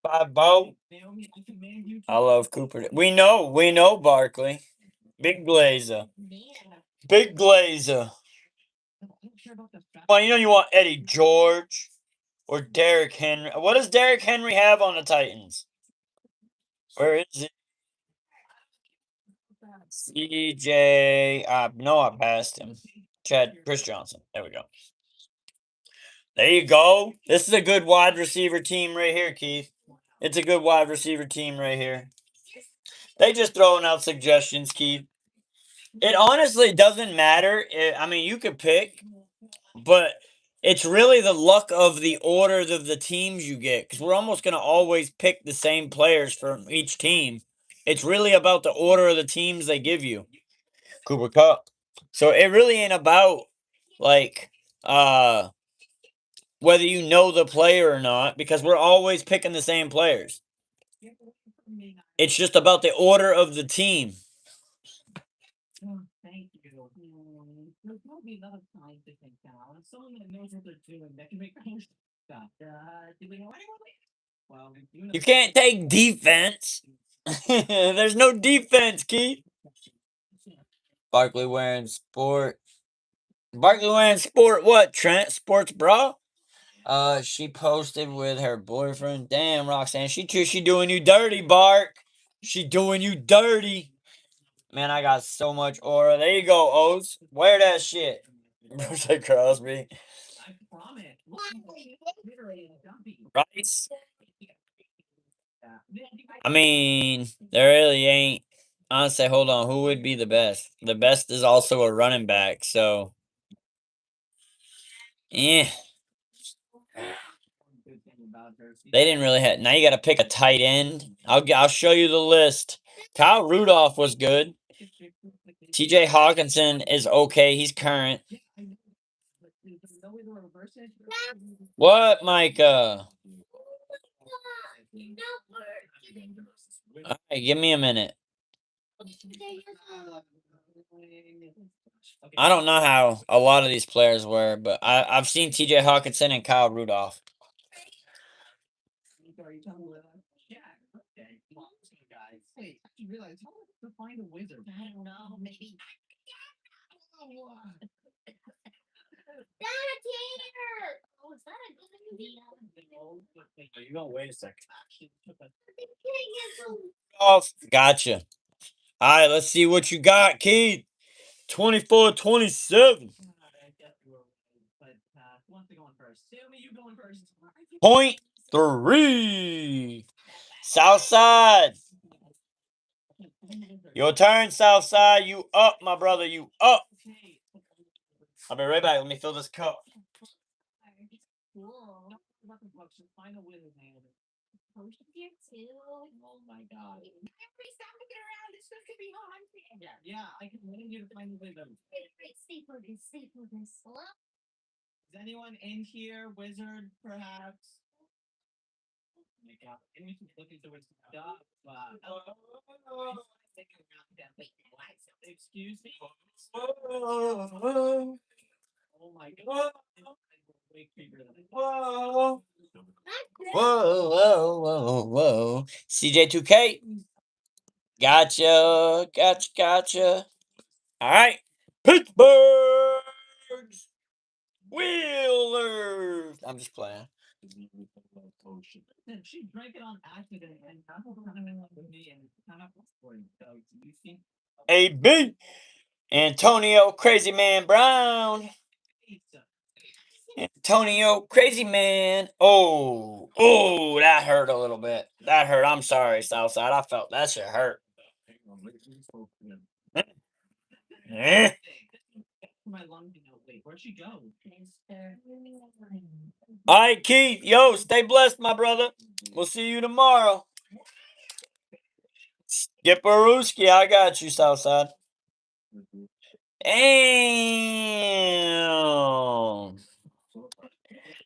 A: 5-0. I love Cooper. We know Barkley. Big Glazer. Big Glazer. Well, you want Eddie George or Derrick Henry. What does Derrick Henry have on the Titans? Where is it? CJ. No, I passed him. Chris Johnson. There we go. There you go. This is a good wide receiver team right here, Keith. It's a good wide receiver team right here. They just throwing out suggestions, Keith. It honestly doesn't matter. I mean, you could pick, but it's really the luck of the order of the teams you get, because we're almost going to always pick the same players from each team. It's really about the order of the teams they give you. Cooper Kupp. So it really ain't about like whether you know the player or not, because we're always picking the same players. It's just about the order of the team. You can't take defense. There's no defense, Keith. Barkley wearing sport. Barkley wearing sport what, Trent? Sports bra? She posted with her boyfriend. Damn, Roxanne. She doing you dirty, Bark. She doing you dirty. Man, I got so much aura. There you go, O's. Wear that shit. Bruce Crosby. Rice. I mean, there really ain't. Honestly, hold on. Who would be the best? The best is also a running back. So, yeah. They didn't really have. Now you got to pick a tight end. I'll show you the list. Kyle Rudolph was good. TJ Hawkinson is okay. He's current. What, Micah? All right, give me a minute. I don't know how a lot of these players were, but I've seen TJ Hawkinson and Kyle Rudolph. You're gonna wait a second. Gotcha. All right, let's see what you got, Keith. 24-27. .3. Southside. Your turn, Southside. You up, my brother. You up. I'll be right back. Let me fill this cup. Oh my god. Yeah, I can need you to find the rhythm. Is anyone in here, Wizard, perhaps? Looking through his stuff.
J: Excuse me.
A: Whoa,
J: Oh my god. Way creepier than I
A: whoa, whoa. CJ2K. Gotcha. All right. Pittsburgh Wheelers. I'm just playing.
J: She drank it on accident and kind of running with me and kind of you think
A: AB. Antonio Crazy Man Brown. Antonio Crazy Man. Oh, that hurt a little bit. That hurt. I'm sorry, Southside. I felt that shit hurt. Eh.
J: my lung, wait, where'd she go?
A: All right, Keith. Yo, stay blessed, my brother. We'll see you tomorrow. Skipperooski, I got you, Southside. Damn.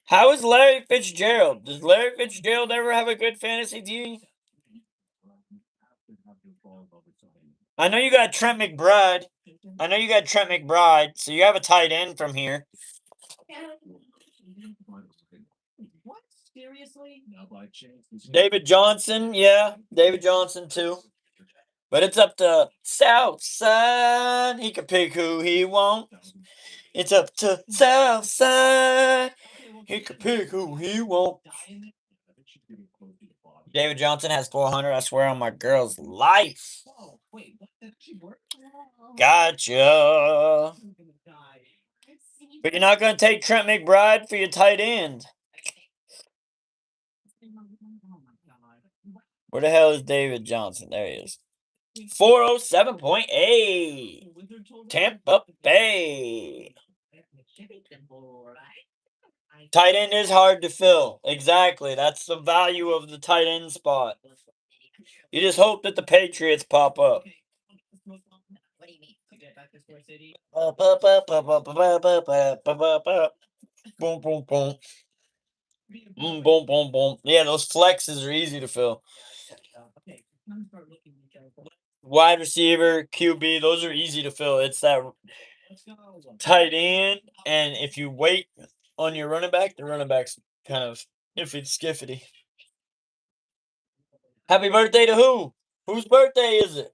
A: How is Larry Fitzgerald? Does Larry Fitzgerald ever have a good fantasy team? I know you got Trent McBride. So you have a tight end from here.
J: What? Seriously?
A: David Johnson, yeah. David Johnson, too. But it's up to Southside. He can pick who he wants. It's up to Southside. He can pick who he wants. David Johnson has 400. I swear on my girl's life. Gotcha. But you're not going to take Trent McBride for your tight end. Where the hell is David Johnson? There he is. 407.8. Tampa Bay. Tight end is hard to fill. Exactly. That's the value of the tight end spot. You just hope that the Patriots pop up. Boom, boom, boom. Boom, boom, boom, boom. Yeah, those flexes are easy to fill. Wide receiver, QB, those are easy to fill. It's that tight end, and if you wait on your running back, the running back's kind of iffy skiffity. Happy birthday to who? Whose birthday is it?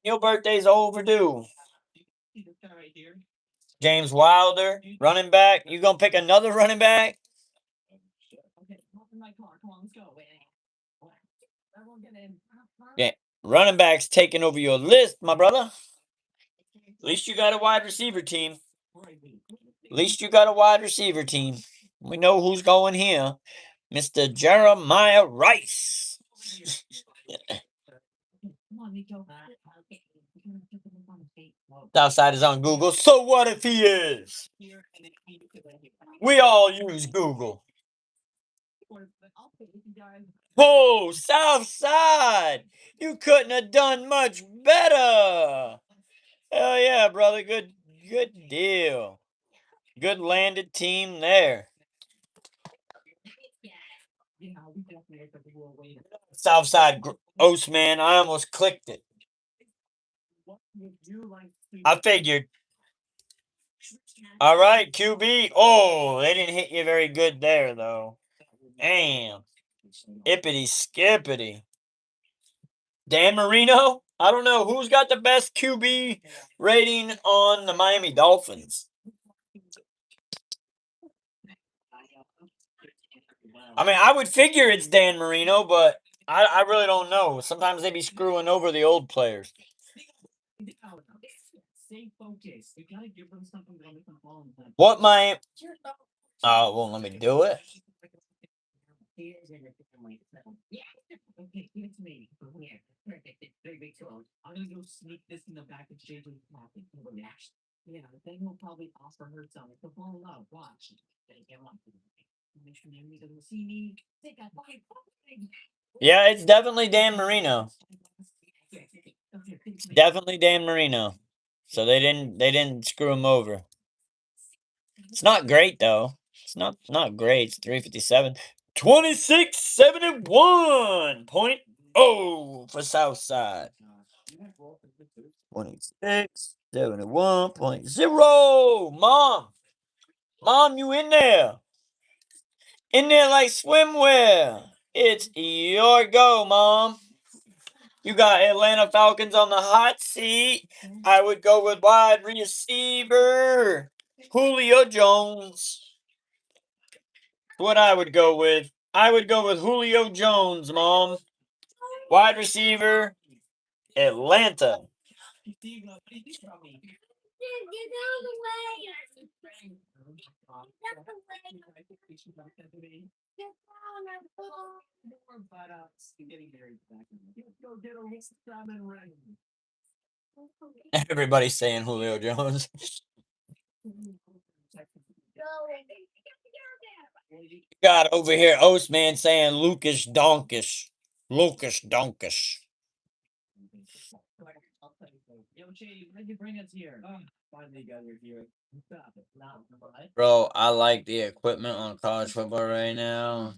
A: Your birthday's overdue. James Wilder, running back. You gonna pick another running back? Yeah, running backs taking over your list, my brother. At least you got a wide receiver team. We know who's going here. Mr. Jeremiah Rice. Southside is on Google. So what if he is? We all use Google. Oh, Southside! You couldn't have done much better. Hell yeah, brother. Good deal. Good landed team there. Southside man, I almost clicked it. I figured. All right, QB. Oh, they didn't hit you very good there, though. Damn. Ippity skippity. Dan Marino? I don't know. Who's got the best QB rating on the Miami Dolphins? I mean, I would figure it's Dan Marino, but I really don't know. Sometimes they be screwing over the old players. What my... Oh, won't let me do it.
J: I'm gonna go sneak this in the back of JJ's pocket. Yeah, then he'll probably offer her something. He'll fall in love. Watch. Make sure Naomi doesn't see me.
A: Yeah, it's definitely Dan Marino. Definitely Dan Marino. So they didn't screw him over. It's not great though. It's not great. It's 357. 2671.8. Oh, for Southside. 26, 71.0. Mom, you in there? In there like swimwear. It's your go, Mom. You got Atlanta Falcons on the hot seat. I would go with wide receiver Julio Jones. What I would go with. I would go with Julio Jones, Mom. Wide receiver Atlanta. Everybody's saying Julio Jones. Got over here Ostman saying Lucas Donkish. Lucas Donkish. Bro, I like the equipment on college football right now.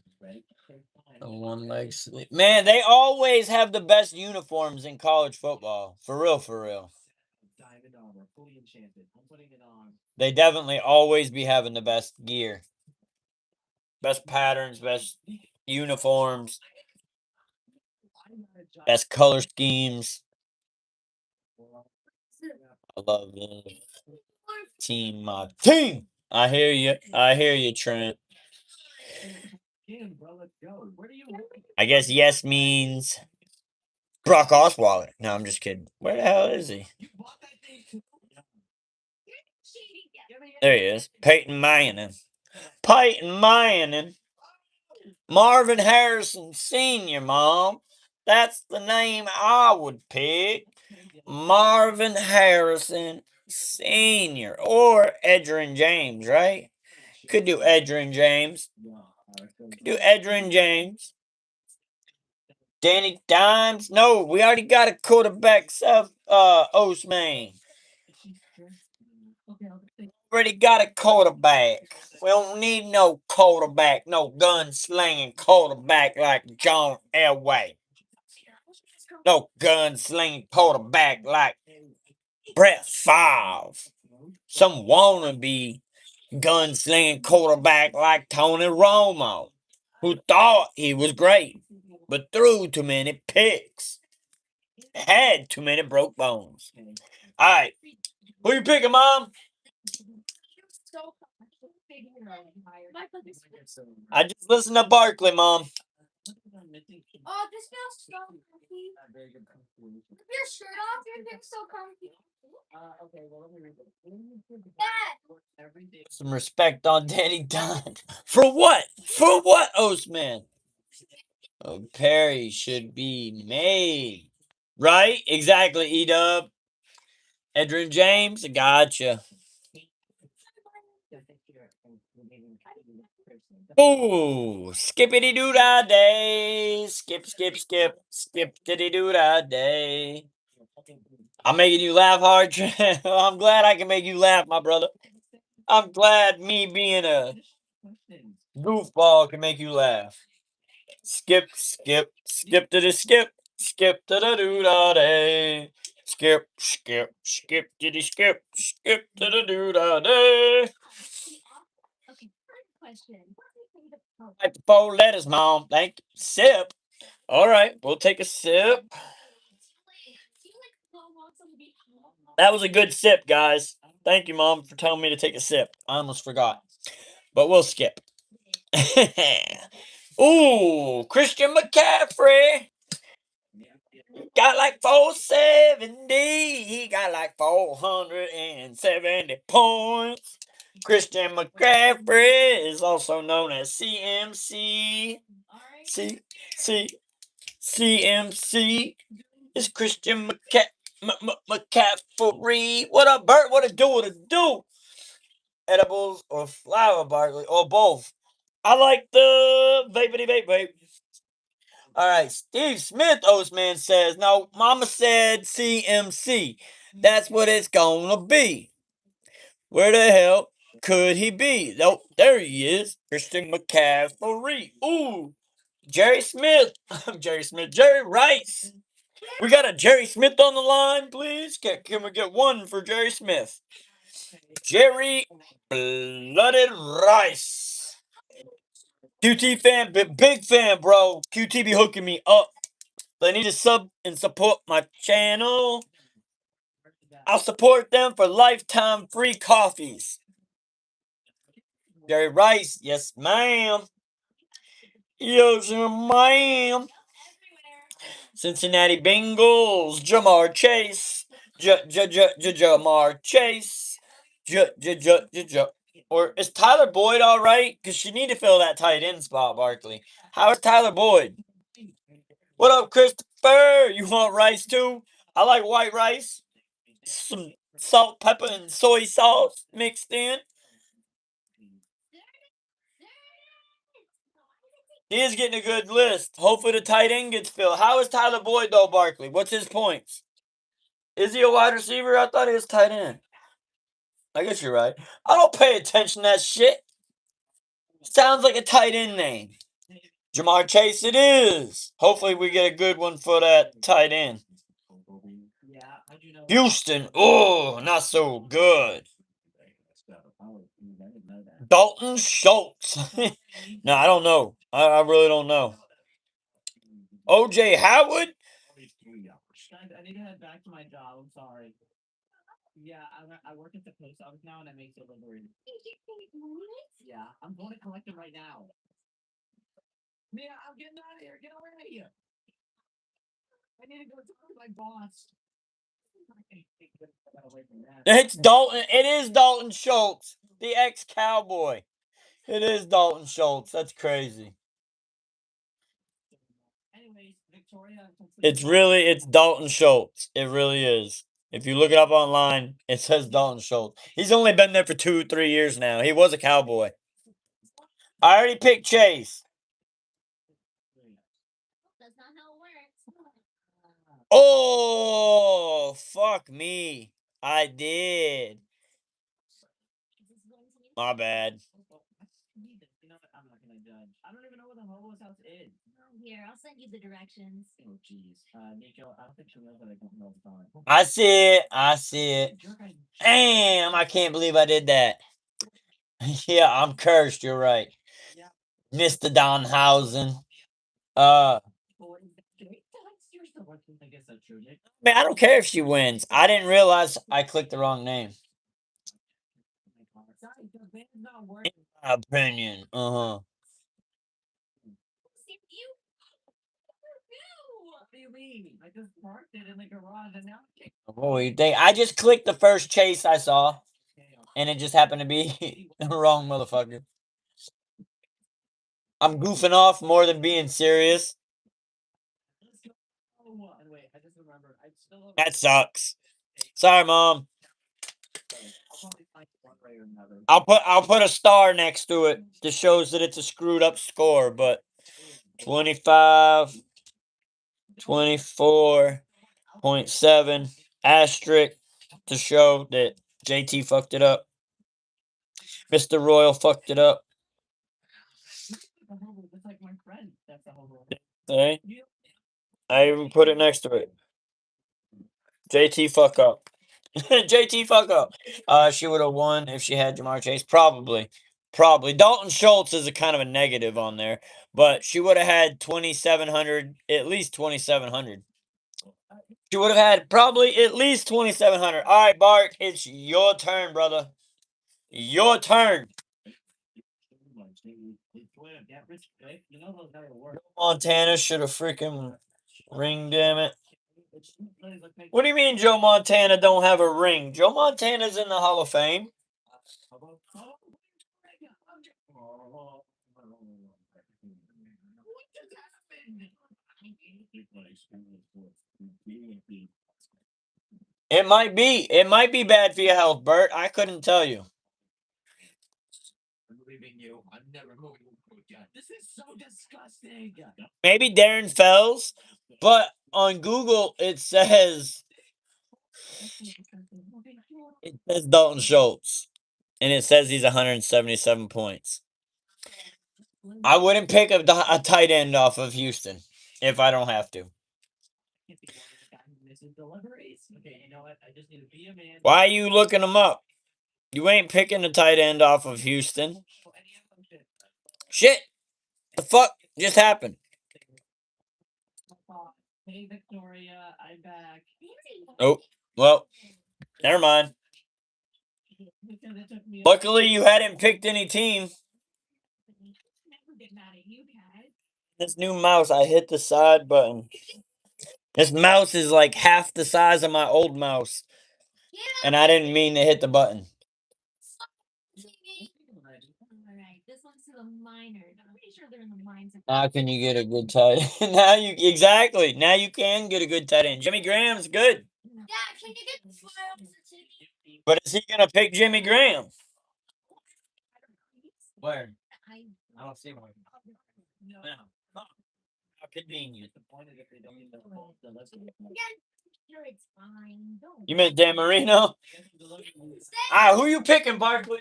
A: The one leg sleep. Man, they always have the best uniforms in college football. For real, for real. They definitely always be having the best gear. Best patterns, best uniforms, best color schemes. I love the team. Team! I hear you. I hear you, Trent. I guess yes means Brock Osweiler. No, I'm just kidding. Where the hell is he? There he is. Peyton Manning. Peyton Manning. Marvin Harrison Sr., Mom. That's the name I would pick. Marvin Harrison Sr. Or Edgerrin James, right? Could do Edgerrin James. Could do Edgerrin James. Danny Dimes. No, we already got a quarterback, Ostman. Already got a quarterback. We don't need no quarterback, no gun-slinging quarterback like John Elway. No gun-slinging quarterback like Brett Favre. Some wannabe gun-slinging quarterback like Tony Romo, who thought he was great, but threw too many picks. Had too many broke bones. All right. Who you picking, Mom? I just listened to Barkley, Mom.
H: Oh, this feels so comfy. Rip your shirt off. Your thing's so comfy. Dad.
A: Some respect on Danny Dimes. For what? For what, Ostman? Oh, Perry should be made. Right? Exactly, E-Dub. Edrin James, gotcha. Ooh, skippity doo dah day. Skip, skip, skip. Skip diddy doo dah day. I'm making you laugh hard, Trent. I'm glad I can make you laugh, my brother. I'm glad me being a goofball can make you laugh. Skip, skip, skip to the skip. Skip to the doo dah day. Skip, skip, skip to the skip. Skip to the doo dah day. Like the 4 letters, Mom. Thank you. Sip. All right, we'll take a sip. That was a good sip, guys. Thank you, Mom, for telling me to take a sip. I almost forgot. But we'll skip. Ooh, Christian McCaffrey. Got like 470. He got like 470 points. Christian McCaffrey is also known as CMC. CMC is Christian McCaffrey. What up, Bert? What it do? What it do? Edibles or flower barley or both. I like the vapity vape. All right, Steve Smith, Ostman says, no, Mama said CMC. That's what it's gonna be. Where the hell could he be? Nope, there he is. Christian McCaffrey. Ooh. Jerry Smith. Jerry Smith. Jerry Rice. We got a Jerry Smith on the line, please. Can we get one for Jerry Smith? Jerry Blooded Rice. QT fan, big fan, bro. QT be hooking me up. They need to sub and support my channel. I'll support them for lifetime free coffees. Jerry Rice, yes, ma'am. Yes, ma'am. Cincinnati Bengals, Jamar Chase. Jamar Chase. Or is Tyler Boyd all right? Because you need to fill that tight end spot, Barkley. How is Tyler Boyd? What up, Christopher? You want rice too? I like white rice. Some salt, pepper, and soy sauce mixed in. He is getting a good list. Hopefully the tight end gets filled. How is Tyler Boyd, though, Barkley? What's his points? Is he a wide receiver? I thought he was tight end. I guess you're right. I don't pay attention to that shit. Sounds like a tight end name. Jamar Chase it is. Hopefully we get a good one for that tight end. Houston. Oh, not so good. Dalton Schultz. No, I don't know. I really don't know. OJ Howard?
J: I need to head back to my job. I'm sorry. Yeah, I work at the post office now and I make deliveries. Yeah, I'm going to collect them right now. Man, I'm getting out of here. Get away from here. I need to go talk to my boss.
A: It's Dalton. It is Dalton Schultz, the ex-Cowboy. It is Dalton Schultz. That's crazy. It's Dalton Schultz. It really is. If you look it up online, it says Dalton Schultz. He's only been there for 2-3 years now. He was a Cowboy. I already picked Chase. Oh, fuck me. I did. My bad.
J: I'm not gonna judge. I don't even know where the Hobo's house is.
M: Here, I'll send you the directions.
J: Oh, jeez. Nico, I don't think she knows that I don't know the time.
A: I see it. I see it. Damn, I can't believe I did that. Yeah, I'm cursed. You're right. Mr. Donhausen. Man, I don't care if she wins. I didn't realize I clicked the wrong name. In my opinion. Uh-huh.
J: What do you mean? I just parked it in the garage and now
A: Boy, I just clicked the first Chase I saw, and it just happened to be the wrong motherfucker. I'm goofing off more than being serious. That sucks. Sorry, Mom. I'll put a star next to it that shows that it's a screwed up score, but 25, 24.7 asterisk to show that JT fucked it up. Mr. Royal fucked it up. Okay. I even put it next to it. JT fuck up. JT fuck up. She would have won if she had Jamar Chase. Probably. Dalton Schultz is a kind of a negative on there, but she would have had 2,700, at least 2,700. She would have had probably at least 2,700. All right, Bart, it's your turn, brother. Your turn. Montana should have freaking ring, damn it. What do you mean Joe Montana don't have a ring? Joe Montana's in the Hall of Fame. It might be. It might be bad for your health, Bert. I couldn't tell you.
J: I'm leaving you. I'm never moving. This is so disgusting.
A: Maybe Darren Fells, but on Google it says Dalton Schultz, and it says he's 177 points. I wouldn't pick a tight end off of Houston if I don't have to. Why are you looking them up? You ain't picking a tight end off of Houston. Shit. The fuck just happened?
J: Hey Victoria, I'm back.
A: Oh, well, never mind. Luckily, you hadn't picked any team. This new mouse, I hit the side button. This mouse is like half the size of my old mouse. And I didn't mean to hit the button. How can you get a good tight end? Now you exactly. Now you can get a good tight end. Jimmy Graham's good. But is he gonna pick Jimmy Graham? Where? I don't see one. No. Oh, how convenient. You meant Dan Marino? Who you picking, Barkley?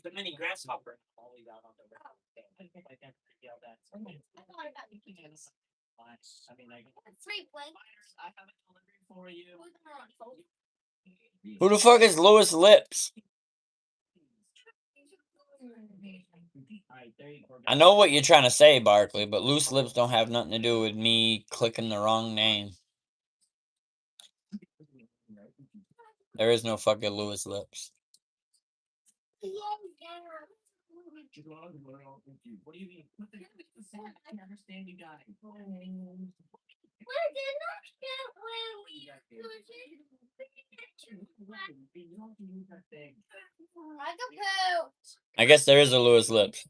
A: The mini grasshopper. Who the fuck is Louis Lips? I know what you're trying to say, Barkley, but loose lips don't have nothing to do with me clicking the wrong name. There is no fucking Louis Lips.
J: What do you mean? I understand you guys.
A: I guess there is a Louis Lips.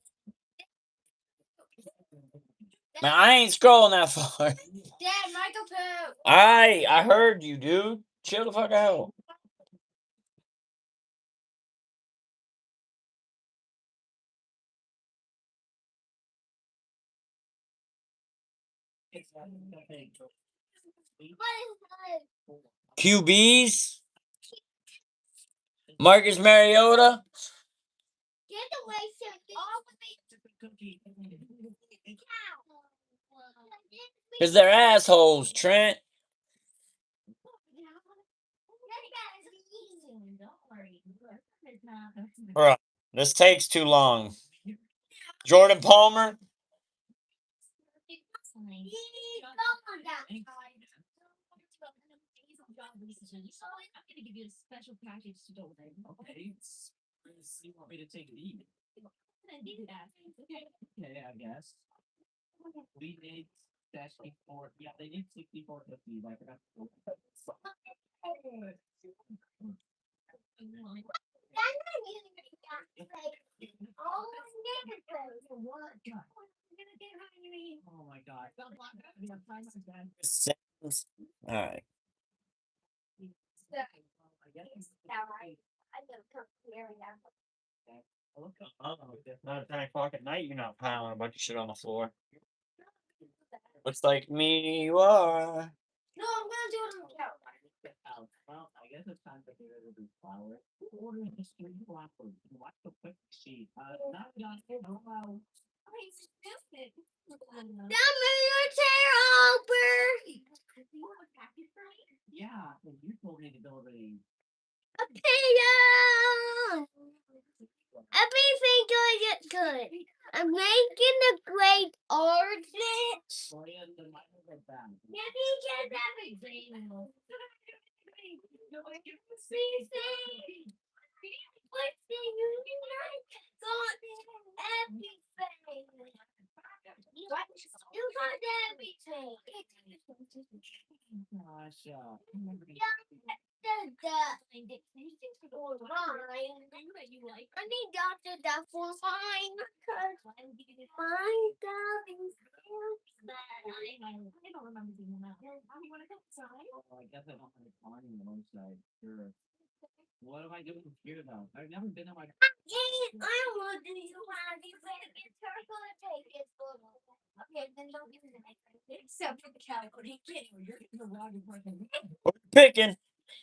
A: Man, I ain't scrolling that far.
M: Dad, Michael Pope.
A: I heard you, dude. Chill the fuck out. QBs? Marcus Mariota?
M: Get away from
A: Because they're assholes, Trent. Bruh, this takes too long. Jordan Palmer?
J: You want me to take lead? Okay, I guess. We need dash 64. Yeah, they need 64 cookies. I forgot. Oh my god.
A: Alright. Not 10 o'clock at night, you're not piling a bunch of shit on the floor. Looks like me, you are.
M: No, I'm gonna do it on the couch.
J: Well, I guess it's time for Peter to do flour. Order the street flapper. Watch the quick sheet. Not done. Hello. Yeah, and you told me to build
M: Everything gonna get good. I'm making a great orange. You got everything.
J: Gosh,
M: I need Dr. Duff for mine because mine doesn't.
J: I don't remember being that. How do you want to go outside? Oh, I guess I don't have a car on the north side. Sure. What am I doing here though? I've never been on my.
M: I don't want to do you want to be careful and take it. Okay, then don't give me the next one. Except for the category. You're getting the wrong person.
A: Picking.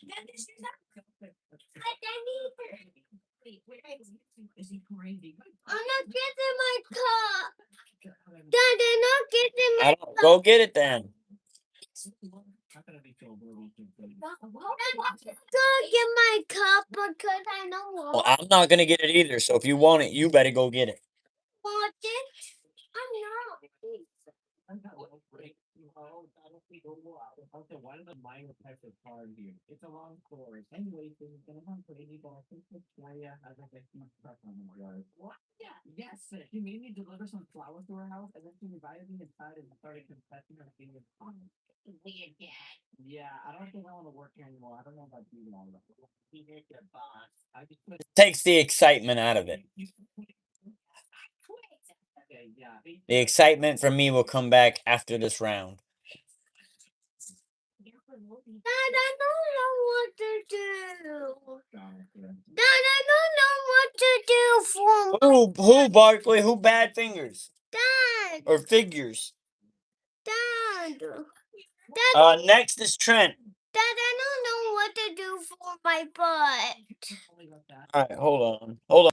M: Then this is not. But I need to I'm not getting my cup. Dad, I'm not getting my cup.
A: Go get it then.
M: Go get my cup because I don't
A: Well,
M: want
A: I'm not gonna get it either. So if you want it, you better go get it.
M: it. I'm not.
J: Okay, why does a minor type of card here? It's a long story. Anyway, so he's gonna hunt for any ball. I think Victoria has like a huge crush on him. What? Yeah. Yes. She made me deliver some flowers to her house, and then she invited me inside and started confessing her being a
M: Weird dad.
J: Yeah, I don't think I want to work here anymore. I don't know about you all. He is your boss. I just put
A: Takes the excitement out of it.
J: okay, yeah.
A: The excitement from me will come back after this round.
M: Dad, I don't know what to do. Dad, I don't know what to do for
A: Who, Barkley? Who bad fingers?
M: Dad.
A: Or figures?
M: Dad. Dad,
A: Next is Trent.
M: Dad, I don't know what to do for my butt.
A: Alright, hold on. Hold on.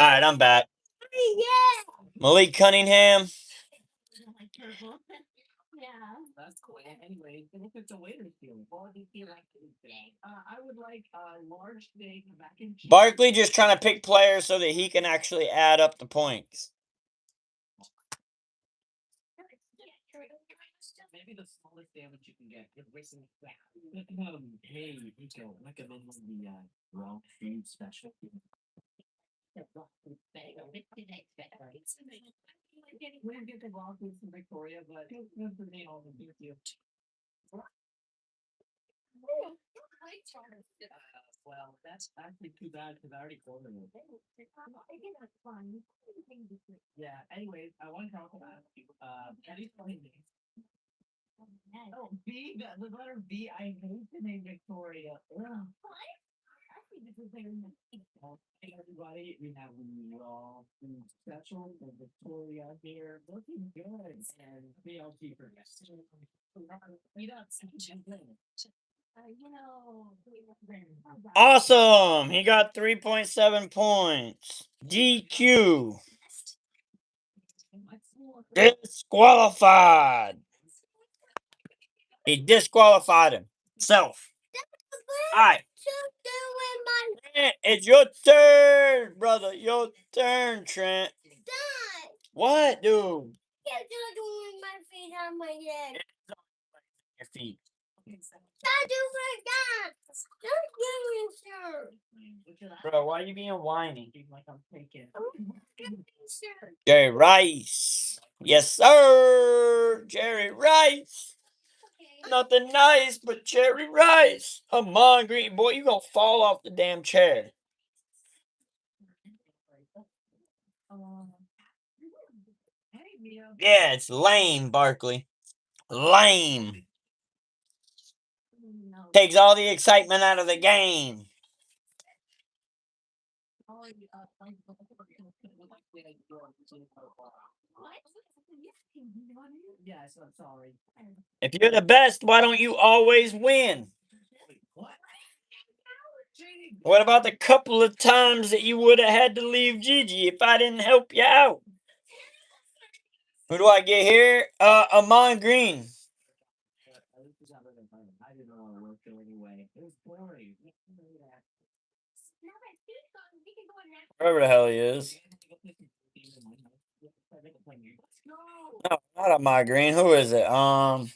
A: Alright, I'm back.
M: Yeah.
A: Malik Cunningham.
M: Yeah.
J: That's cool. Anyway, look at the waiters deal. What do you feel like today? I would like a large steak, mac and cheese.
A: Barkley just trying to pick players so that he can actually add up the points.
J: Maybe the smallest damage you can get is racing back. Hey, Nico, recommend the raw food special. We didn't get the raw food from Victoria, but good for me. All the you. Well, that's actually too bad because I already ordered it. Yeah. Anyways, I want to talk about Eddie's funny names. Oh, B. The letter B. I hate the name Victoria. Ugh. Hey everybody, we have the raw food special for Victoria here, looking good, and BLT for guests.
A: Awesome! He got 3.7 points. DQ. Disqualified. He disqualified himself. Alright. Trent, it's your turn, brother. Your turn, Trent.
M: Dad.
A: What, dude?
M: Yeah, don't do my feet on my leg.
A: Your feet.
M: Dad, do my dad. Don't give me shirt.
A: Bro, why are you being whiny?
J: Like I'm taking.
M: Shirt.
A: Jerry Rice. Yes, sir. Jerry Rice. Nothing nice but Jerry Rice. Come on, Green Boy. You gonna fall off the damn chair. Yeah, it's lame, Barkley. Lame. Takes all the excitement out of the game.
J: Yes, I'm sorry.
A: If you're the best, why don't you always win? What about the couple of times that you would have had to leave Gigi if I didn't help you out? Who do I get here? Amon Green.
J: I didn't want to work there anyway. It was boring.
A: Wherever the hell he is. No, not Amon Green. Who is it?
J: I'm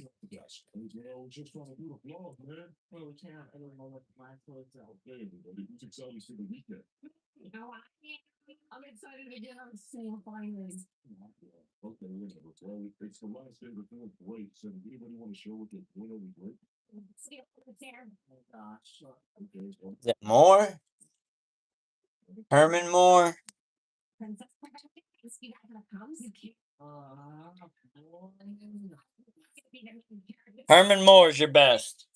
J: excited to get on the scene finally.
A: Is it Moore? Herman Moore? Herman Moore's your best.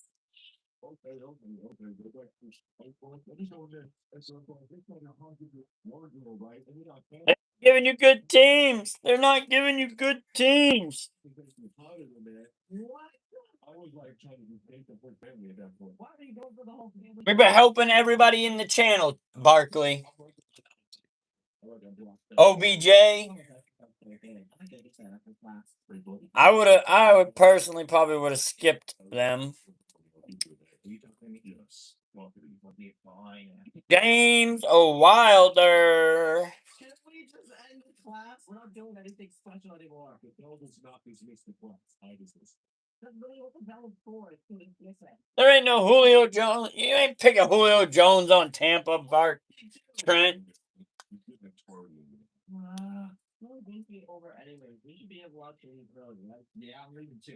A: They're giving you good teams. They're not giving you good teams. We've been helping everybody in the channel, Barkley. OBJ. I would personally probably would have skipped them. James Wilder.
J: Can we just end the class? We're not doing anything special anymore.
A: There ain't no Julio Jones. You ain't picking Julio Jones on Tampa, Bart Trent.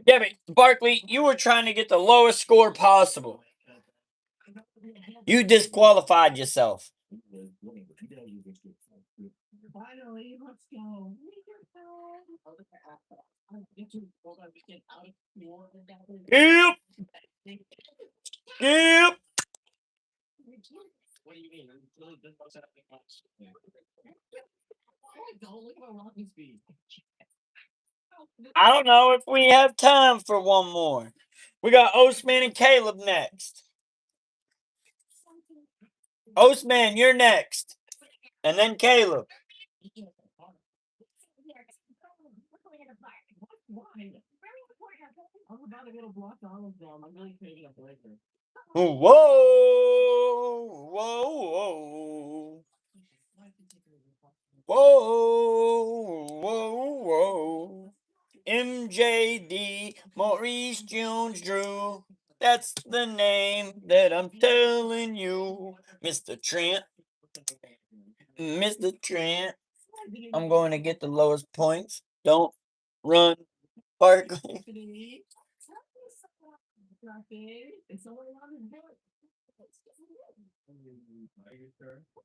A: Yeah, but Barkley, you were trying to get the lowest score possible. You disqualified yourself.
J: Finally, let's go.
A: Yep. Yep.
J: What do you mean? Don't look at my walking speed.
A: I don't know if we have time for one more. We got Osman and Caleb next. Osman, you're next. And then Caleb.
J: I'm about to get a blocked olive drum. I'm really craving a blizzard.
A: Whoa, whoa, whoa. Whoa, whoa, whoa. MJD, Maurice Jones Drew. That's the name that I'm telling you, Mr. Trent. Mr. Trent. I'm going to get the lowest points. Don't run, Barkley.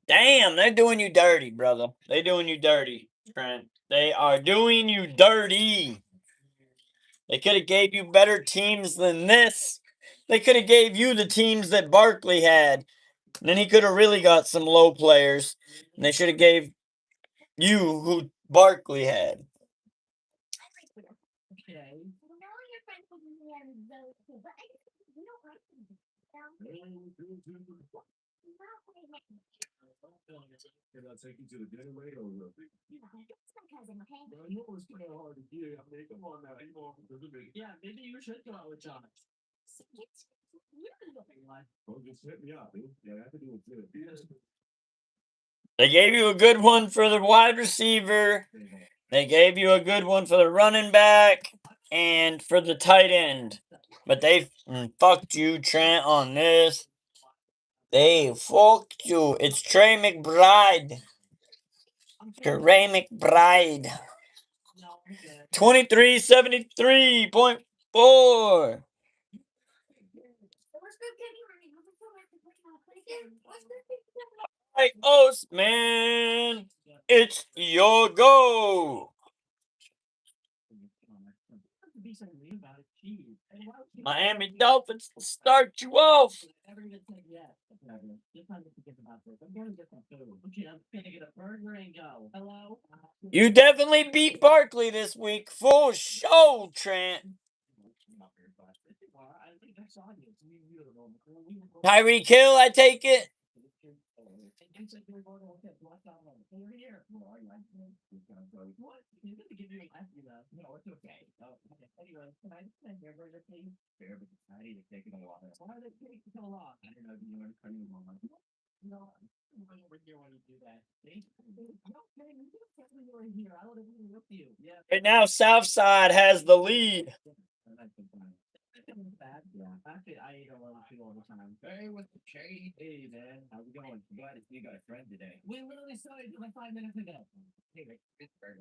A: Damn, they're doing you dirty, brother. They're doing you dirty, Trent. They are doing you dirty. They could have gave you better teams than this. They could have gave you the teams that Barkley had. And then he could have really got some low players. And they should have gave you who Barkley had.
B: Can I take you to the dinner rate or the? Well, you always try hard to get. I mean, come on now. You know,
J: Yeah, maybe you should go out with John.
B: well, just hit me up, dude. Yeah, I can do it.
A: They gave you a good one for the wide receiver. They gave you a good one for the running back and for the tight end. But they fucked you, Trent, on this. They fucked you. It's Trey McBride. Trey McBride. 2373.4. Hey, Osman, it's your go. Miami Dolphins will start you off. You definitely beat Barkley this week. Full show, Trent. Tyreek Hill, I take it. Right now, Southside has the lead.
J: We literally started like 5 minutes ago.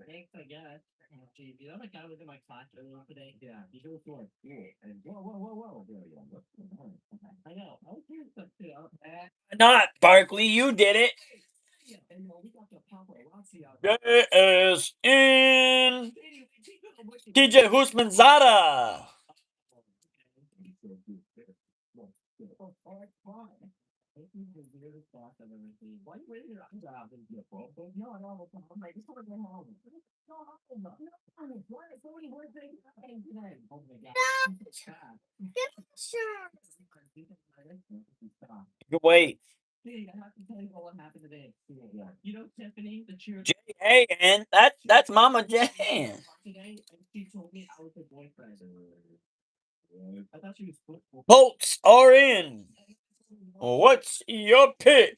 J: Thanks, I guess. Gee, you know that guy was in my class earlier today? Yeah, he's really short. And whoa. I know. I was hearing stuff too.
A: Not Barkley, you did it. Yes, in TJ Husmanzada. Wait. Jan, that's Mama Jan. Bolts are in. What's your pick?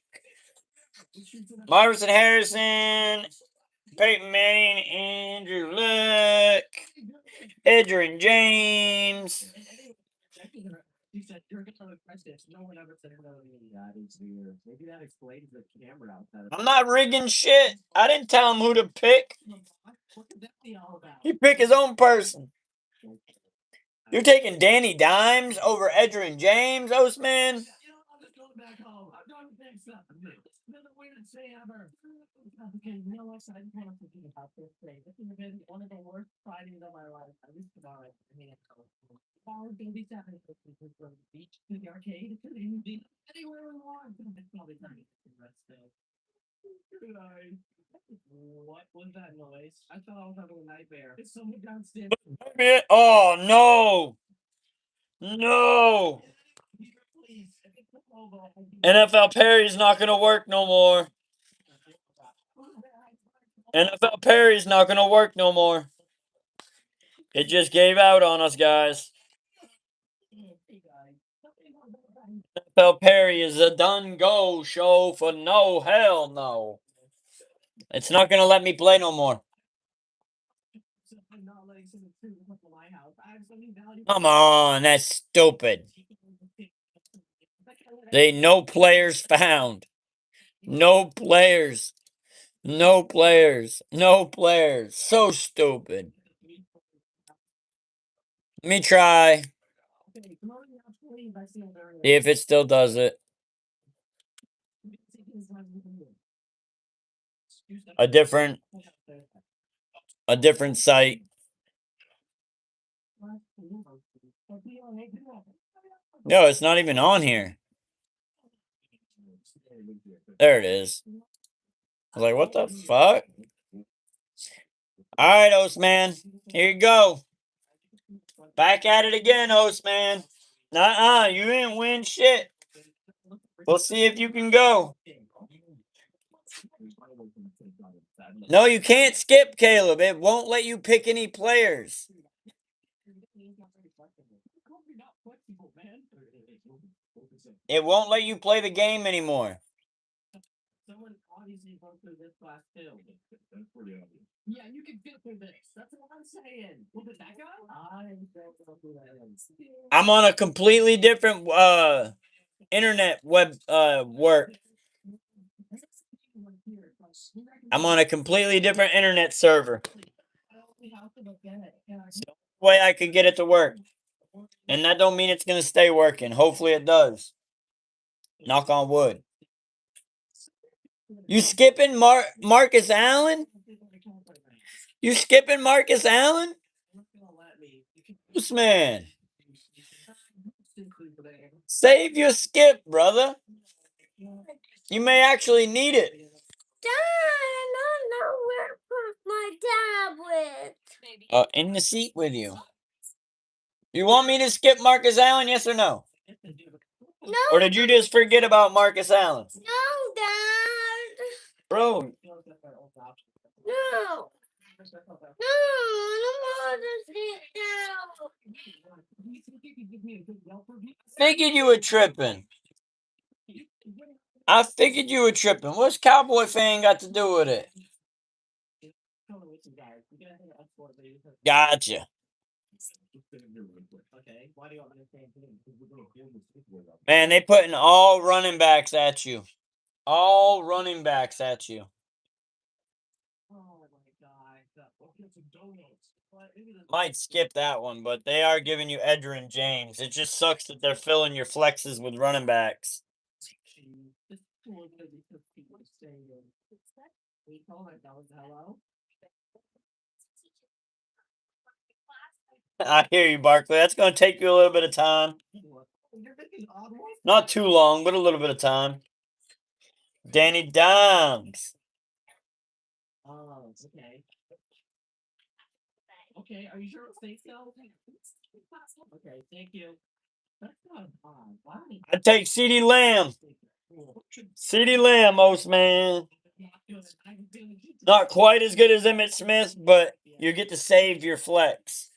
A: Marvin Harrison, Peyton Manning, Andrew Luck, Edgerrin James.
J: He said, "You're gonna impress this. No one ever said hello to me." That is weird. Maybe that explains the camera outside.
A: I'm not rigging shit. I didn't tell him who to pick.
J: What could that be all about?
A: He picked his own person. You're taking Danny Dimes over Edgerrin James, Osman?
J: I'm just going back home. I'm going to big stuff. It's been the weirdest day ever. Okay, you know what? I just want to forget about this day. This has been one of the worst Fridays of my life. At least tomorrow. I mean, it's all going to be seven. From the beach to the arcade to the museum. Anywhere we want. It's probably time to rest day. Good night. What was that noise? I thought I was having a nightmare. It's someone downstairs.
A: Oh, no. No. NFL Perry's not going to work no more. NFL Perry's not going to work no more. It just gave out on us, guys. NFL Perry is a done go show for no hell no. It's not going to let me play no more. Come on, that's stupid. They no players found. No players. No players. No players. So stupid. Let me try. See if it still does it. A different site. No, it's not even on here. There it is. I was like, what the fuck? All right, Ostman. Here you go. Back at it again, Ostman. Nuh-uh, you didn't win shit. We'll see if you can go. No, you can't skip, Caleb. It won't let you pick any players. It won't let you play the game anymore.
J: Someone obviously went through this class too. Yeah, you can get through this. That's what I'm saying. Was it that guy? I don't know who that is.
A: I'm on a completely different internet web work. I'm on a completely different internet server. It's the only way I could get it to work. And that don't mean it's gonna stay working. Hopefully it does. Knock on wood. You skipping Marcus Allen? You skipping Marcus Allen? Usman. Save your skip, brother. You may actually need it.
M: Dad, I don't know where to put my tablet.
A: In the seat with you. You want me to skip Marcus Allen, yes or no?
M: No,
A: Or did you just forget about Marcus Allen?
M: no, Dad.
A: Bro,
M: No. No, I don't want to sit down.
A: figured you were tripping. I figured you were tripping. What's Cowboy fan got to do with it? Gotcha. Man, they putting all running backs at you. All running backs at you. Might skip that one, but they are giving you Edgerrin James. It just sucks that they're filling your flexes with running backs. I hear you, Barkley. That's going to take you a little bit of time. Not too long, but a little bit of time. Danny Dimes.
J: Oh, okay. Okay, are you sure it's safe though? Okay, thank you. That's not odd. Why?
A: I'd take CeeDee Lamb. CeeDee Lamb, most man. Not quite as good as Emmitt Smith, but you get to save your flex.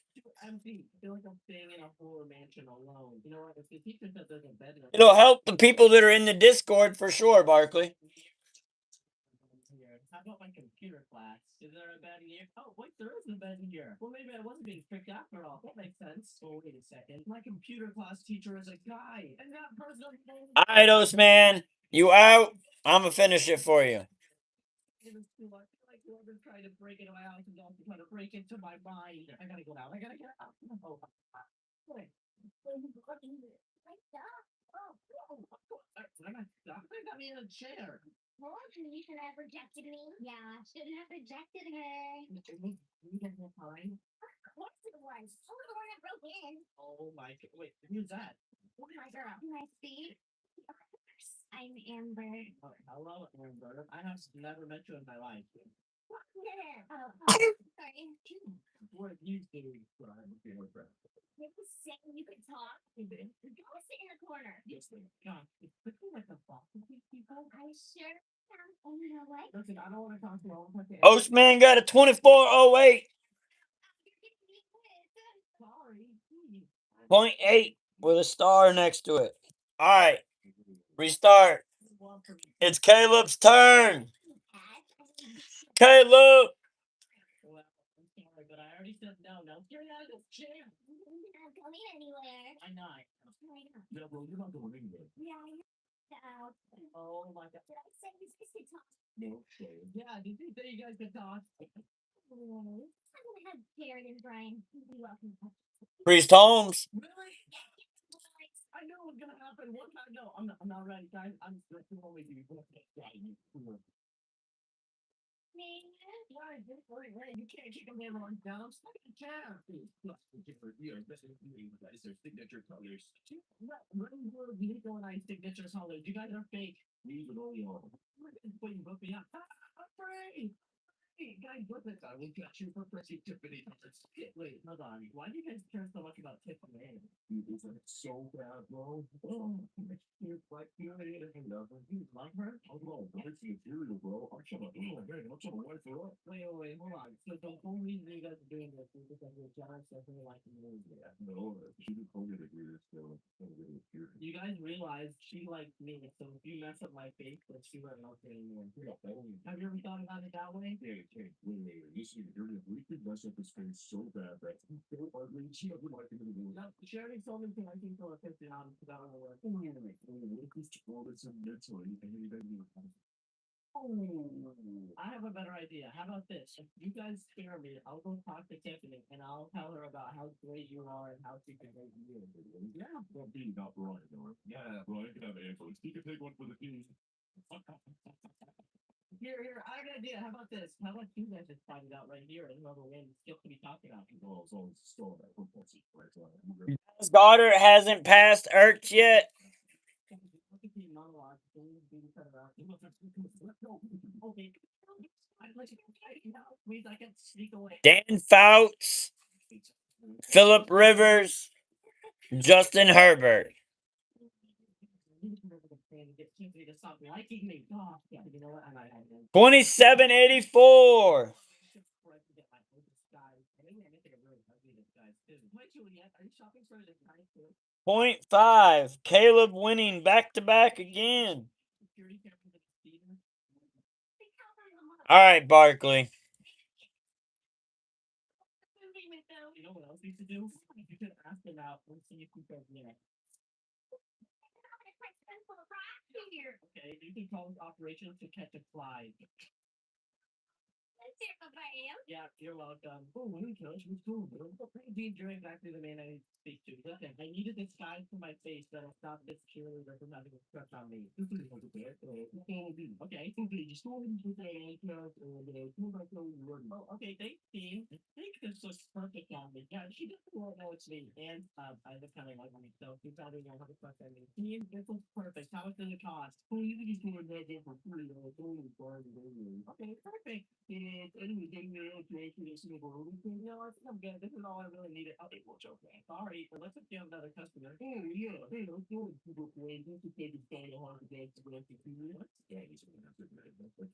J: Empty. I feel like I'm staying in a horror mansion alone. You know what? If the teacher says there's a bed,
A: It'll help the people that are in the Discord for sure, Barkley.
J: how about my computer class? Is there a bed in here? Oh, wait, there is a bed in here. Well, maybe I wasn't being tricked after all. That makes sense. Oh, wait a second. My computer class teacher is a guy. And that person.
A: All right, Osman. You out? I'm going to finish it for you.
J: I feel like whoever's trying to break into my house is also trying to break into my mind. I gotta go out. I gotta get out. Oh, wait. I got me in a chair.
M: Well, you should have rejected me. Yeah, I shouldn't have rejected her.
J: You guys have time?
M: Of course it was. Oh, the one that broke in.
J: Oh my god. Wait, who's that?
M: Oh my girl. Nice to see you. I'm Amber.
J: Oh, hello, Amber. I have never met you in my life.
M: Oh, sorry.
J: What have you doing?
M: You could sit and you could talk. Go sit in the corner.
J: Yes, God, it's looking like a box of these people.
M: I sure am. And you know what?
J: Listen, I don't want to talk to all of
A: Osman got a 2408.
J: Sorry.
A: 0.8 with a star next to it. All right. Restart. It's Caleb's turn. Caleb.
J: Well, I'm sorry, but I already said no. Now get out of this chair.
M: You're not going anywhere.
J: Why not?
M: Why not?
B: Yeah, bro, you're not going anywhere.
M: Yeah, you're out.
J: Oh my god.
M: Did I say you guys could talk?
B: No, shame.
J: Yeah, did you say you guys could talk?
M: Anyways, I'm gonna have Jared and Brian be welcome.
A: Priest Holmes.
J: Really? I know what's gonna happen. What? No, I'm not ready, guys. I'm just only do. Why? Wait, you can't kick a man on down. I'm stuck in the chair.
B: Signature colors.
J: What Nico and I signature colors? You guys are fake.
B: Leave it all on.
J: Wait, you booked me up. I'm free. Hey, guys, look at that. We got you for pressing Tiffany. Wait, hold on. Why do you guys care so much about Tiffany?
B: Is it so bad, bro?
J: Oh, you're like, you love her. You love her?
B: Oh, no, it's material, bro. I'm trying to, oh, man, I'm trying to wipe her up.
J: Wait, hold on. So the whole reason you guys are doing this is because you're jealous of her like the movie.
B: Yeah, no, she just told me to do this, so
J: You guys realize she likes me, so if you mess up my face, then she won't like it anymore. Have you ever thought about it that way?
B: Hey, wait. Listen, we could mess up his face so bad that he's so ugly, she doesn't like him anymore.
J: No, she already told me to. I think I'll fix it out because I don't know where.
B: What if he's troublesome mentally and he doesn't
J: I have a better idea. How about this? If you guys spare me, I'll go talk to Tiffany and I'll tell her about how great you are and how she can make you.
B: Yeah, well, be not Brian, or yeah, Brian can have an influence. He can take one for the team.
J: Here, I got an idea. How about this? How about you guys just find it out right here and whoever wins still can be talking about it.
A: Goddard hasn't passed Ertz yet. Dan Fouts, Philip Rivers, Justin Herbert. 2784. 0.5. Caleb winning back-to-back again. All right, Barkley.
J: You know what else we could do? You could ask them out and see if we can Okay, you can call this operation to catch a fly. Yeah, you're welcome. Oh, hey, Coach, what's cool, bro? You're exactly the man I need to speak to. Listen, I needed this guy for my face that'll stop this cheerleader from having a crush on me. Okay, just go ahead and put that Oh, okay, thanks, team. I think this looks perfect on me. Yeah, she doesn't really know it's me. And I look kind of like myself. You probably don't have a crush on me. Team, this looks perfect. How much does it cost? Oh, you can just do it for free. Okay, perfect. No, I think I'm good. This is all I really needed. Okay, well, okay. Sorry, but let's get another customer. Oh, yeah. Hey, let's do it. This is taking so hard to get to the Yeah, he's going to have to do it. It's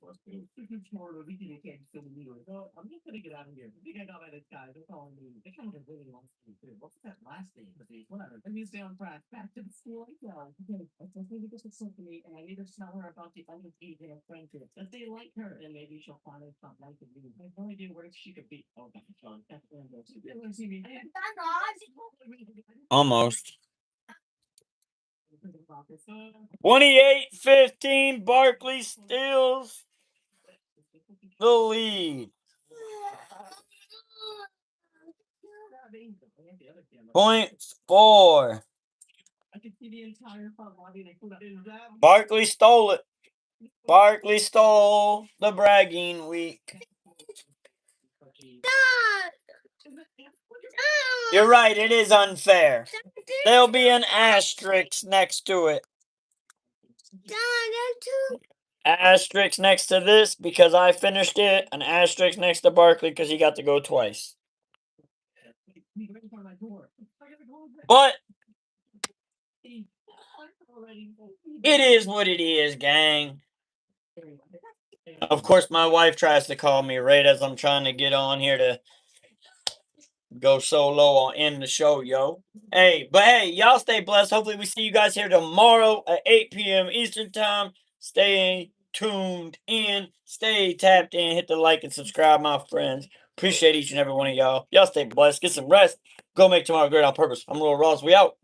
J: smarter. We can get some leaders. So I'm just going to get out of here. I think I got by this guy. They're calling me. They kind of really wants me too. What's that last name? Whatever. Let me stay on track. Back to the school. Okay. I just need to get to Symphony and I need to tell her about the unengaging of friendship. If they like her, then maybe she'll finally stop liking me. I have no idea where she could be. Oh, that's John. That's you didn't see me.
A: Almost. 28-15. Barkley steals the lead. 0.4. Barkley stole it. Barkley stole the bragging week. You're right, it is unfair. There'll be an asterisk next to it. Asterisk next to this because I finished it. An asterisk next to Barkley because he got to go twice. But it is what it is, gang. Of course, my wife tries to call me right as I'm trying to get on here to go solo on end the show, yo. Hey, y'all stay blessed. Hopefully we see you guys here tomorrow at 8 p.m. Eastern Time. Stay tuned in. Stay tapped in. Hit the like and subscribe, my friends. Appreciate each and every one of y'all. Y'all stay blessed. Get some rest. Go make tomorrow great on purpose. I'm Roll Ross. We out.